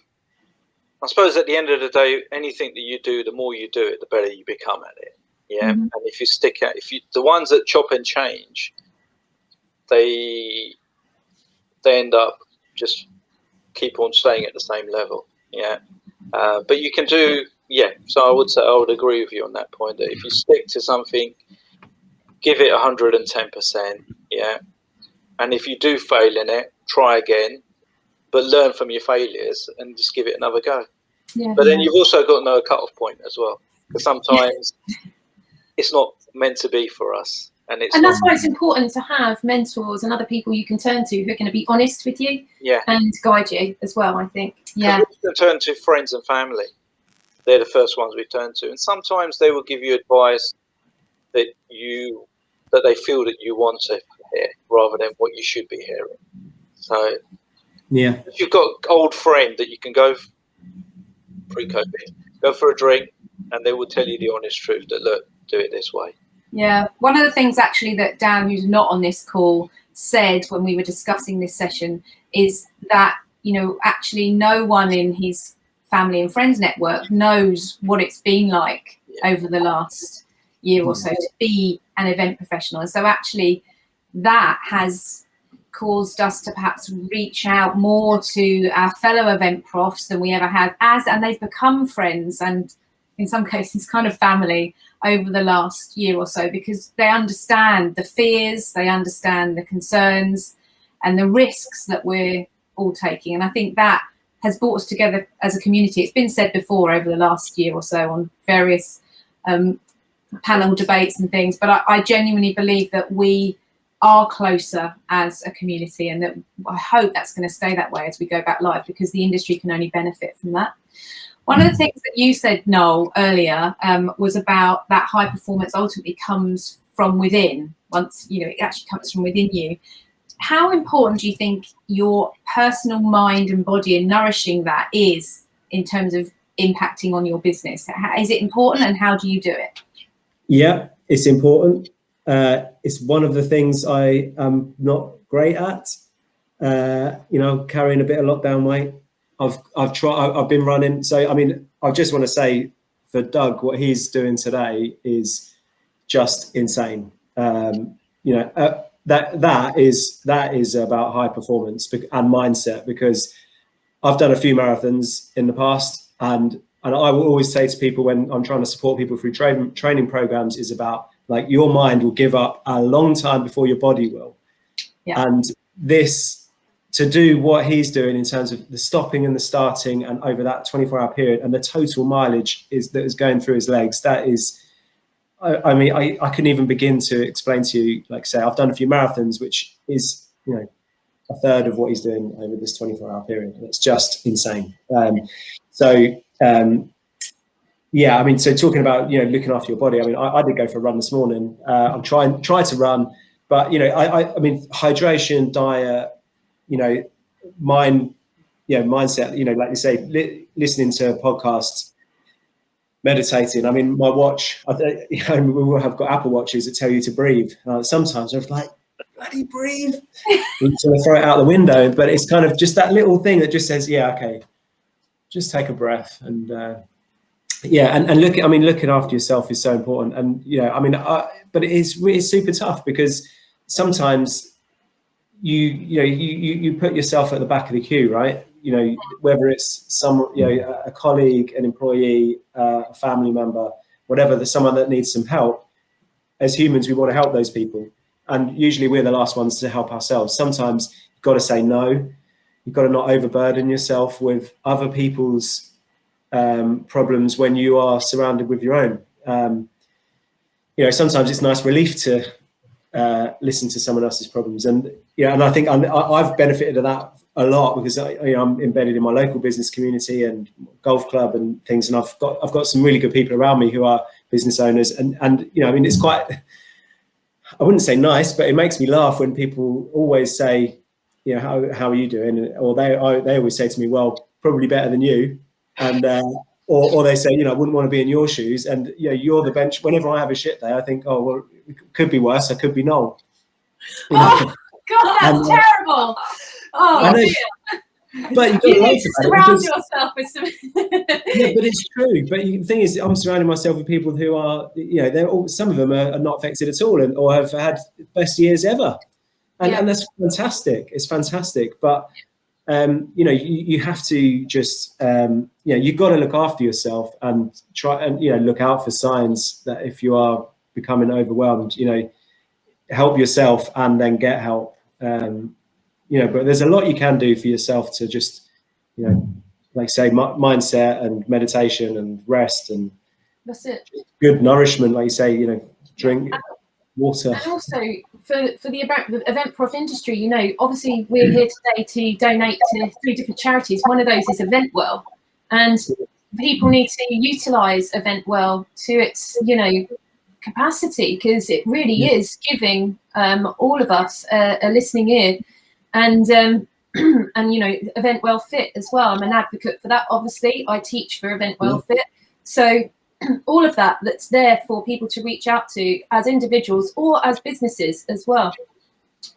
suppose at the end of the day, anything that you do, the more you do it, the better you become at it. Yeah. Mm-hmm. And if you stick at, the ones that chop and change, they end up just keep on staying at the same level. Yeah. But you can do, so I would agree with you on that point, that if you stick to something, give it 110%. Yeah. And if you do fail in it, try again, but learn from your failures and just give it another go. Yeah, but then you've also got to know a cut-off point as well, because sometimes it's not meant to be for us. And that's why it's important to have mentors and other people you can turn to who are going to be honest with you and guide you as well, I think. Yeah. We can turn to friends and family. They're the first ones we turn to. And sometimes they will give you advice that that they feel that you want to hear rather than what you should be hearing. So yeah, if you've got an old friend that you can go pre-COVID, go for a drink, and they will tell you the honest truth that, look, do it this way. Yeah, one of the things actually that Dan, who's not on this call, said when we were discussing this session is that, you know, actually no one in his family and friends network knows what it's been like over the last year or so to be an event professional. And so actually that has caused us to perhaps reach out more to our fellow event profs than we ever have, and they've become friends and in some cases kind of family over the last year or so, because they understand the fears, they understand the concerns and the risks that we're all taking. And I think that has brought us together as a community. It's been said before over the last year or so on various panel debates and things, but I genuinely believe that we are closer as a community, and that I hope that's going to stay that way as we go back live, because the industry can only benefit from that. One of the things that you said, Noel, earlier was about that high performance ultimately comes from within. Once, you know, it actually comes from within you. How important do you think your personal mind and body and nourishing that is in terms of impacting on your business? Is it important, and how do you do it? Yeah, it's important. It's one of the things I am not great at. You know, carrying a bit of lockdown weight. I've been running. So, I mean, I just want to say for Doug, what he's doing today is just insane. You know, that is about high performance and mindset, because I've done a few marathons in the past, and I will always say to people when I'm trying to support people through training programs is about, like, your mind will give up a long time before your body will. Yeah. And this, to do what he's doing in terms of the stopping and the starting and over that 24-hour period and the total mileage that is going through his legs, that is, I mean, I couldn't even begin to explain to you, like, say, I've done a few marathons, which is, you know, a third of what he's doing over this 24-hour period. It's just insane. Yeah, I mean, so talking about, you know, looking after your body, I mean, I did go for a run this morning. I'm trying to run, but, you know, I mean, hydration, diet, you know, mindset, you know, like you say, listening to podcasts, meditating. I mean, my watch, you know, we all have got Apple Watches that tell you to breathe. Sometimes I was like, bloody breathe. So I throw it out the window, but it's kind of just that little thing that just says, yeah, okay, just take a breath. And yeah, and looking after yourself is so important. And, you know, I mean, but it's super tough, because sometimes you put yourself at the back of the queue, right? You know, whether it's a colleague, an employee, a family member, whatever, there's someone that needs some help. As humans, we want to help those people. And usually we're the last ones to help ourselves. Sometimes you've got to say no. You've got to not overburden yourself with other people's problems when you are surrounded with your own. You know, sometimes it's nice relief to listen to someone else's problems. And yeah, and I think I've benefited of that a lot, because I'm embedded in my local business community and golf club and things, and I've got some really good people around me who are business owners, and you know, I mean, it's quite, I wouldn't say nice, but it makes me laugh when people always say, you know, how are you doing? Or they always say to me, well, probably better than you. And or they say, you know, I wouldn't want to be in your shoes, and you know, you're the bench. Whenever I have a shit day, I think, oh well, it could be worse. I could be Noel. You know? Oh God, that's terrible. Oh dear. But you need to surround yourself with some. Yeah, but it's true. But the thing is, I'm surrounding myself with people who are, you know, some of them are not affected at all, or have had best years ever, and that's fantastic. It's fantastic, but. You know, you have to just, you know, you've got to look after yourself and try and, you know, look out for signs that if you are becoming overwhelmed, you know, help yourself and then get help. You know, but there's a lot you can do for yourself to just, you know, like say mindset and meditation and rest and that's it. Good nourishment, like you say, you know, drink water. And also for the event prof industry, you know, obviously we're here today to donate to 3 different charities. One of those is Eventwell, and people need to utilise Eventwell to its, you know, capacity, because it really is giving all of us a listening ear. And and, you know, Event Well Fit as well. I'm an advocate for that, obviously. I teach for Event Well Fit. So all of that's there for people to reach out to as individuals or as businesses as well.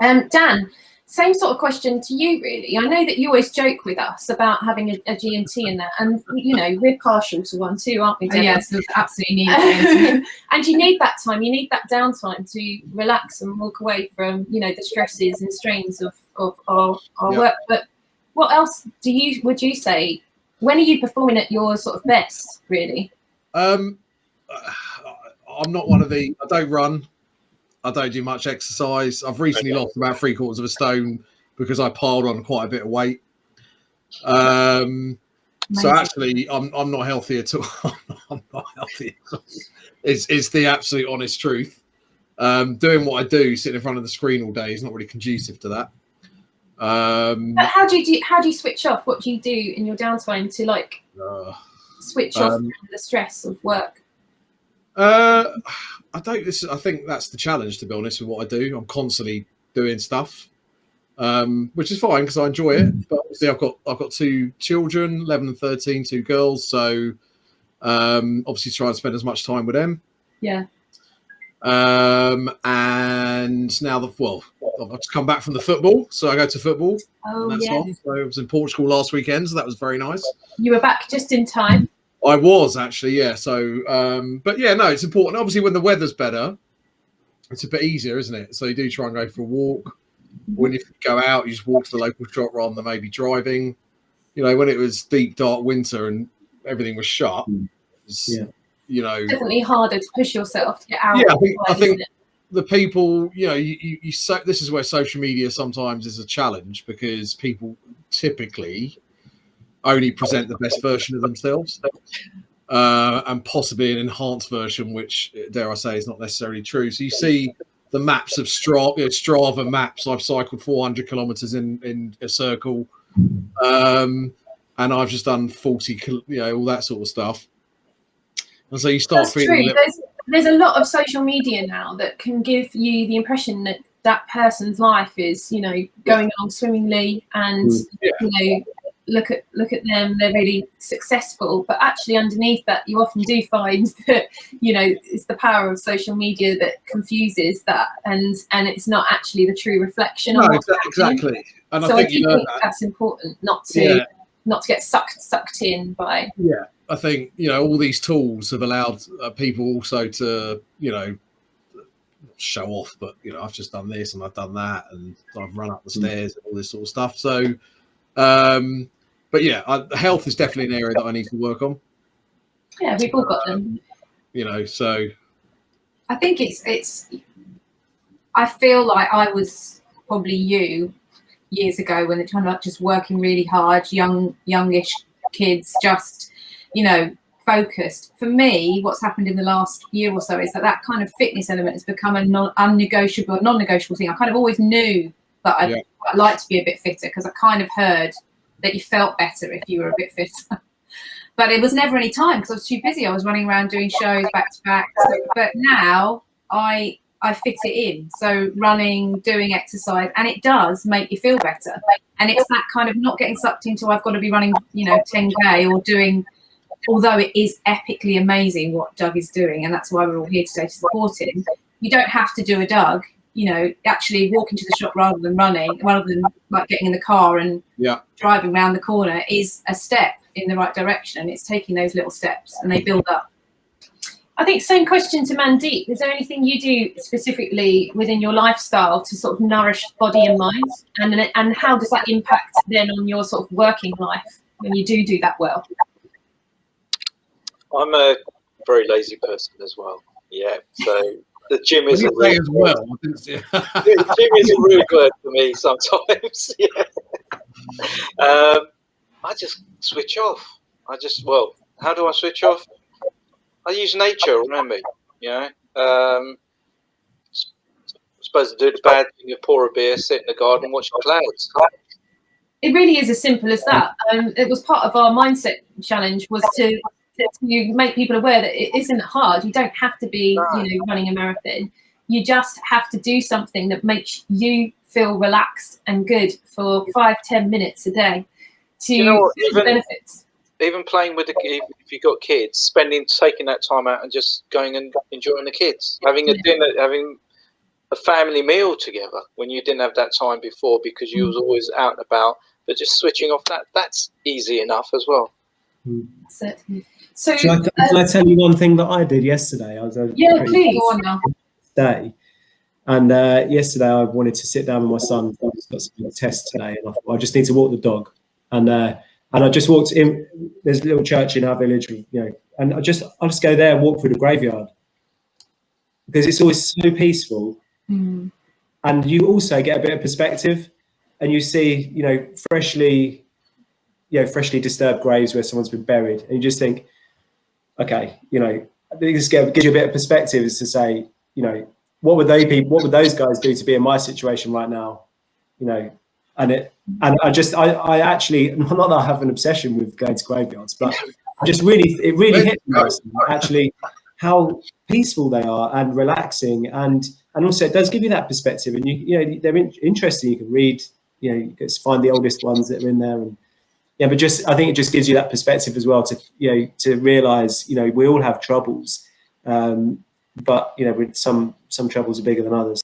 Dan, same sort of question to you, really. I know that you always joke with us about having a G&T in there, and, you know, we're partial to one too, aren't we, Dan? Yes, there's absolutely need it. And you need that time, you need that downtime to relax and walk away from, you know, the stresses and strains of our work. But what else would you say, when are you performing at your sort of best, really? I'm not one of I don't run. I don't do much exercise. I've recently lost about 3/4 of a stone because I piled on quite a bit of weight. So actually, I'm not healthy at all. I'm not healthy at all. It's the absolute honest truth. Doing what I do, sitting in front of the screen all day, is not really conducive to that. But how do you switch off? What do you do in your downtime to like switch off the stress of work? I think that's the challenge, to be honest, with what I do. I'm constantly doing stuff, which is fine because I enjoy it. But obviously, I've got 2 children, 11 and 13, 2 girls. So obviously, try and spend as much time with them. Yeah. And now I've just come back from the football, so I go to football. Oh, that's on. So I was in Portugal last weekend, so that was very nice. You were back just in time. I was actually, yeah. So, but yeah, no, it's important. Obviously, when the weather's better, it's a bit easier, isn't it? So you do try and go for a walk. When you go out, you just walk to the local shop rather than maybe driving. You know, when it was deep, dark winter and everything was shut, you know, definitely harder to push yourself to get out. Yeah, I think the people, you know, this is where social media sometimes is a challenge, because people typically only present the best version of themselves, and possibly an enhanced version, which, dare I say, is not necessarily true. So you see the maps of Strava maps. I've cycled 400 kilometers in a circle, and I've just done 40, you know, all that sort of stuff. And so you start feeling. There's a lot of social media now that can give you the impression that that person's life is, you know, going along swimmingly, and you know, look at them, they're really successful. But actually underneath that, you often do find that, you know, it's the power of social media that confuses that, and it's not actually the true reflection of what's exactly. And so I think that's important, not to get sucked in by. Yeah, I think, you know, all these tools have allowed people also to, you know, show off, but, you know, I've just done this and I've done that and I've run up the stairs and all this sort of stuff. So, but yeah, health is definitely an area that I need to work on. Yeah, we've all got them. You know, so. I think I feel like I was probably you years ago when they're trying to just working really hard, youngish kids, just, you know, focused. For me, what's happened in the last year or so is that kind of fitness element has become a non-negotiable thing. I kind of always knew that I'd like to be a bit fitter, because I kind of heard that you felt better if you were a bit fitter. But it was never any time because I was too busy. I was running around doing shows back to back. But now I fit it in. So running, doing exercise, and it does make you feel better. And it's that kind of not getting sucked into, I've got to be running, you know, 10K or doing, although it is epically amazing what Doug is doing, and that's why we're all here today to support him. You don't have to do a Doug, you know, actually walking to the shop rather than running, rather than like getting in the car and driving around the corner is a step in the right direction. And it's taking those little steps and they build up. I think same question to Mandeep. Is there anything you do specifically within your lifestyle to sort of nourish body and mind? And how does that impact then on your sort of working life when you do that well? I'm a very lazy person as well. Yeah, so the gym is as well. The gym is a rude word for me sometimes. I just switch off. How do I switch off? I use nature around me, you know. Supposed to do the bad thing, you pour a beer, sit in the garden, watch the clouds. It really is as simple as that. It was part of our mindset challenge was to to make people aware that it isn't hard. You don't have to be, running a marathon. You just have to do something that makes you feel relaxed and good for 5-10 minutes a day to see the benefits. Even playing with if you've got kids, taking that time out and just going and enjoying the kids, having a dinner, having a family meal together when you didn't have that time before because you was always out and about, but just switching off that's easy enough as well. That's it. So can I tell you one thing that I did yesterday? I was please. Go on now. Day. And yesterday I wanted to sit down with my son. He's got some tests today, and I thought I just need to walk the dog. And I just walked in. There's a little church in our village, and I'll just go there and walk through the graveyard because it's always so peaceful. And you also get a bit of perspective, and you see, freshly disturbed graves where someone's been buried, and you just think, okay, this gives you a bit of perspective as to say, what would those guys do to be in my situation right now, and I actually, not that I have an obsession with going to graveyards, but it really hit me actually how peaceful they are and relaxing, and also it does give you that perspective, and they're interesting. You can read, you can find the oldest ones that are in there, and but I think it just gives you that perspective as well to realize we all have troubles, but with some troubles are bigger than others.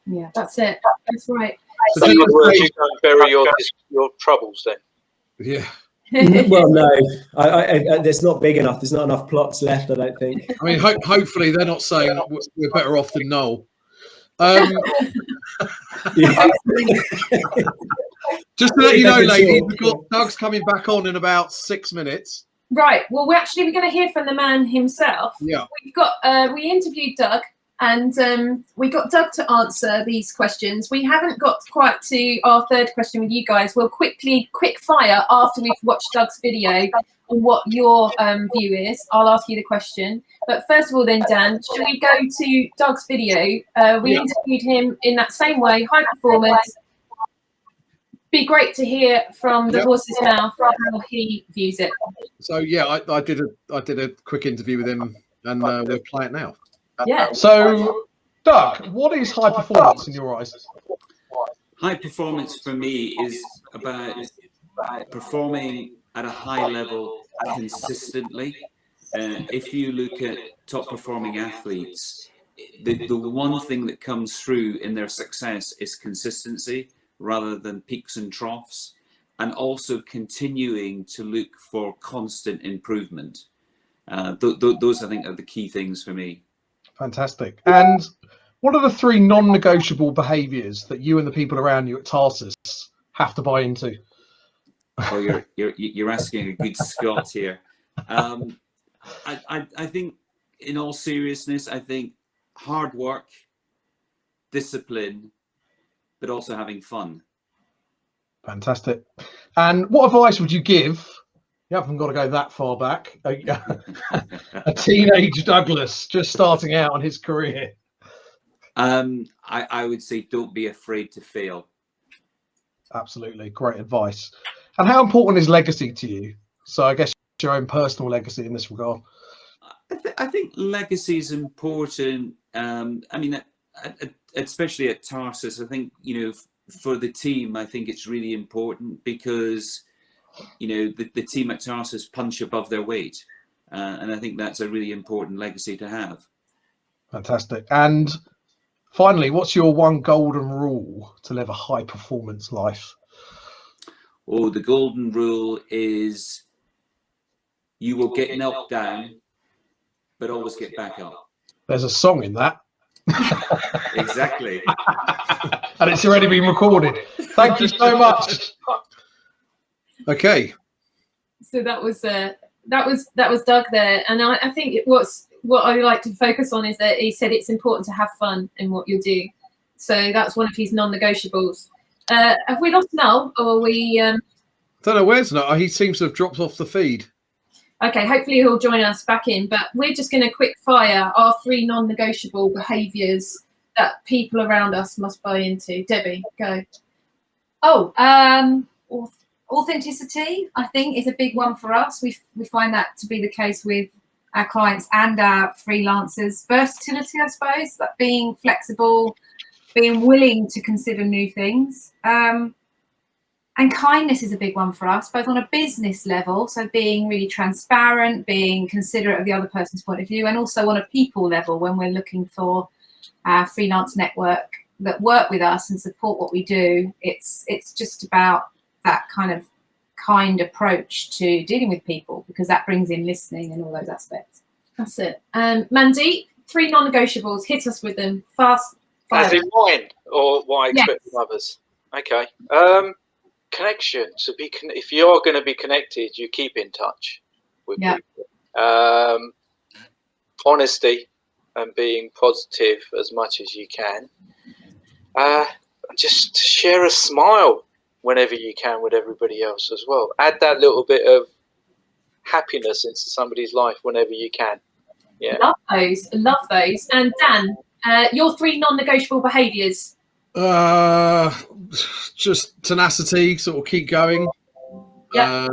Yeah, that's it. That's right. So in other words, you don't bury your troubles then. Yeah. Well, no, there's not big enough. There's not enough plots left, I don't think. I mean, hopefully they're not saying we're better off than Noel. Just to let you know, ladies, we've got Doug's coming back on in about 6 minutes. Right. Well, we're going to hear from the man himself. Yeah. We interviewed Doug, and we got Doug to answer these questions. We haven't got quite to our third question with you guys. We'll quick fire after we've watched Doug's video on what your view is. I'll ask you the question. But first of all then, Dan, should we go to Doug's video? We interviewed him in that same way, high performance. Be great to hear from the horse's mouth how he views it. So yeah, I did a quick interview with him, and we'll play it now. Yeah. So, Doug, what is high performance in your eyes? High performance for me is about performing at a high level consistently. If you look at top performing athletes, the one thing that comes through in their success is consistency rather than peaks and troughs, and also continuing to look for constant improvement. Those I think are the key things for me. Fantastic. And what are the 3 non-negotiable behaviours that you and the people around you at Tarsus have to buy into? Oh, you're asking a good Scot here. I think, in all seriousness, I think hard work, discipline, but also having fun. Fantastic. And what advice would you give? You haven't got to go that far back. A teenage Douglas just starting out on his career. I would say don't be afraid to fail. Absolutely. Great advice. And how important is legacy to you? So I guess your own personal legacy in this regard. I think legacy is important. I mean, especially at Tarsus, I think, for the team, I think it's really important because, the team at Tarsus punch above their weight. And I think that's a really important legacy to have. Fantastic. And finally, what's your one golden rule to live a high performance life? Oh, the golden rule is you will get knocked down, but always get back up. There's a song in that. Exactly. And it's already been recorded. Thank you so much. Okay. So that was Doug there, and I think what I like to focus on is that he said it's important to have fun in what you do. So that's one of his non-negotiables. Have we lost Noel, or are we? Don't know where's Noel. He seems to have dropped off the feed. Okay, hopefully he'll join us back in. But we're just going to quick fire our 3 non-negotiable behaviours that people around us must buy into. Debbie, go. Oh, Authenticity, I think, is a big one for us. We find that to be the case with our clients and our freelancers. Versatility, I suppose, that being flexible, being willing to consider new things. And kindness is a big one for us, both on a business level, so being really transparent, being considerate of the other person's point of view, and also on a people level when we're looking for our freelance network that work with us and support what we do. It's just about that kind approach to dealing with people, because that brings in listening and all those aspects. That's it. Mandeep, 3 non-negotiables. Hit us with them fast. As in mine, or what I expect from others. Okay. Connection. So if you are going to be connected, you keep in touch with people. Honesty and being positive as much as you can. Just share a smile whenever you can with everybody else as well. Add that little bit of happiness into somebody's life whenever you can. Yeah. Love those. And Dan, your 3 non-negotiable behaviours. Just tenacity, sort of keep going. You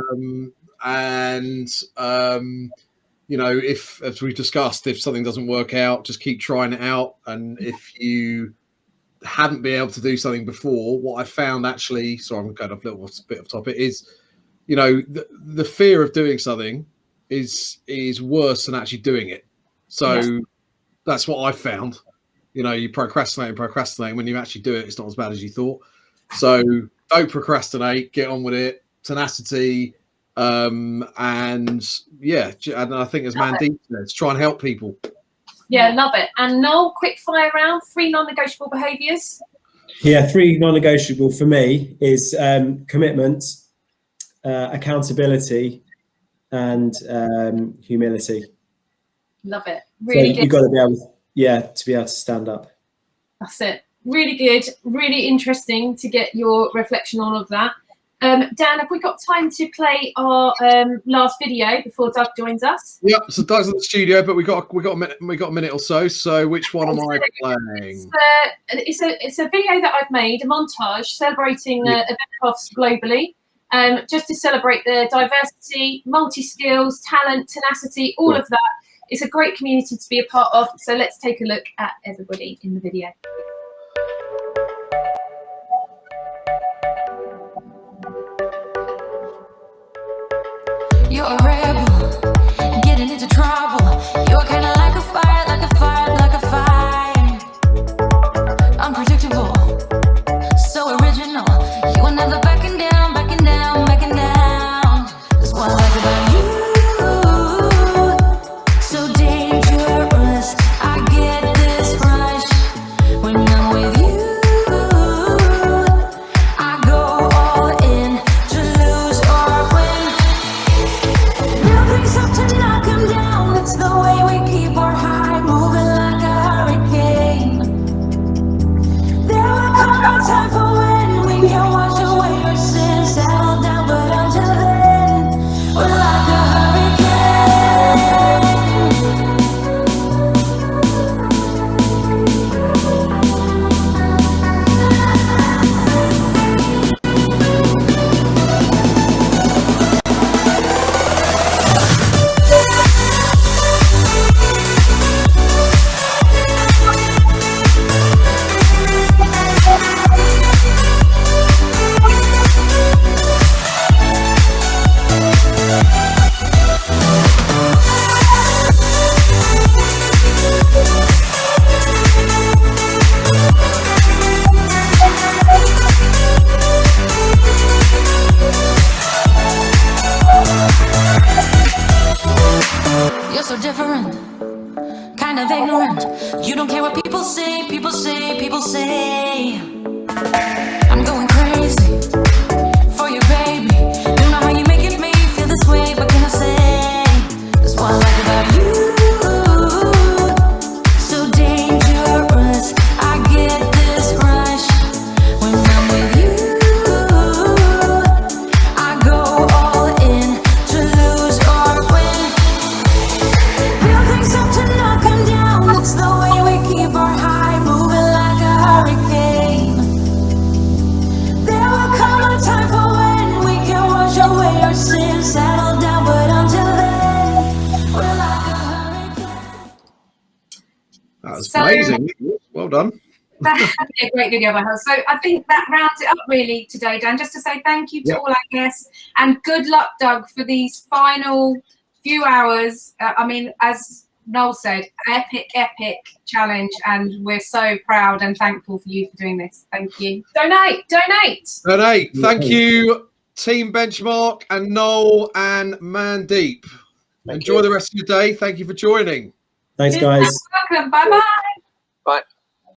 know, if, as we discussed, if something doesn't work out, just keep trying it out. And if you hadn't been able to do something before, what I found actually, so I'm going off a little bit of topic, is, you know, the fear of doing something is worse than actually doing it. So that's what I found. You know, you procrastinate. When you actually do it, it's not as bad as you thought. So don't procrastinate. Get on with it. Tenacity. And I think as Mandeep says, try and help people. Yeah, love it. And Noel, quick fire round, 3 non-negotiable behaviours. Yeah, 3 non-negotiable for me is commitment, accountability, and humility. Love it. Really good. You've got to be able, to be able to stand up. That's it. Really good. Really interesting to get your reflection on all of that. Dan, have we got time to play our last video before Doug joins us? Yeah, so Doug's in the studio, but we got a minute or so. So which one am I playing? It's a video that I've made, a montage celebrating eventprofs globally, just to celebrate the diversity, multi-skills, talent, tenacity, all of that. It's a great community to be a part of. So let's take a look at everybody in the video. You're a rebel, getting into trouble. You're kind of like a fire, like a fire, like a fire. Unpredictable, so original. You are never backing down, backing down, backing down. That's what I like about you. So dangerous, I get this rush when I'm with you. I go all in to lose or win. Buildings up to knock 'em down. It's the way we keep our high, moving like a hurricane. There will come a time for when we can wash away our sins, settle down, but until then, we're like a hurricane. You're so different, kind of ignorant. You don't care what people say, people say, people say. I'm going crazy for you, baby. Don't know how you making me feel this way, but can I say that's what I like about you? So dangerous, I get this rush when I'm with you. I go all in to lose or win. Buildings up to knock 'em down. It's the way we keep our high, moving like a hurricane. done. That'd be a great video by her. So I think that rounds it up really today, Dan. Just to say thank you to all our guests, and good luck, Doug, for these final few hours. I mean, as Noel said, epic challenge, and we're so proud and thankful for you for doing this. Thank you. Donate. Thank you, Team Benchmark and Noel and Mandeep. Enjoy the rest of your day. Thank you for joining. Thanks, guys. Welcome. Bye-bye. Bye.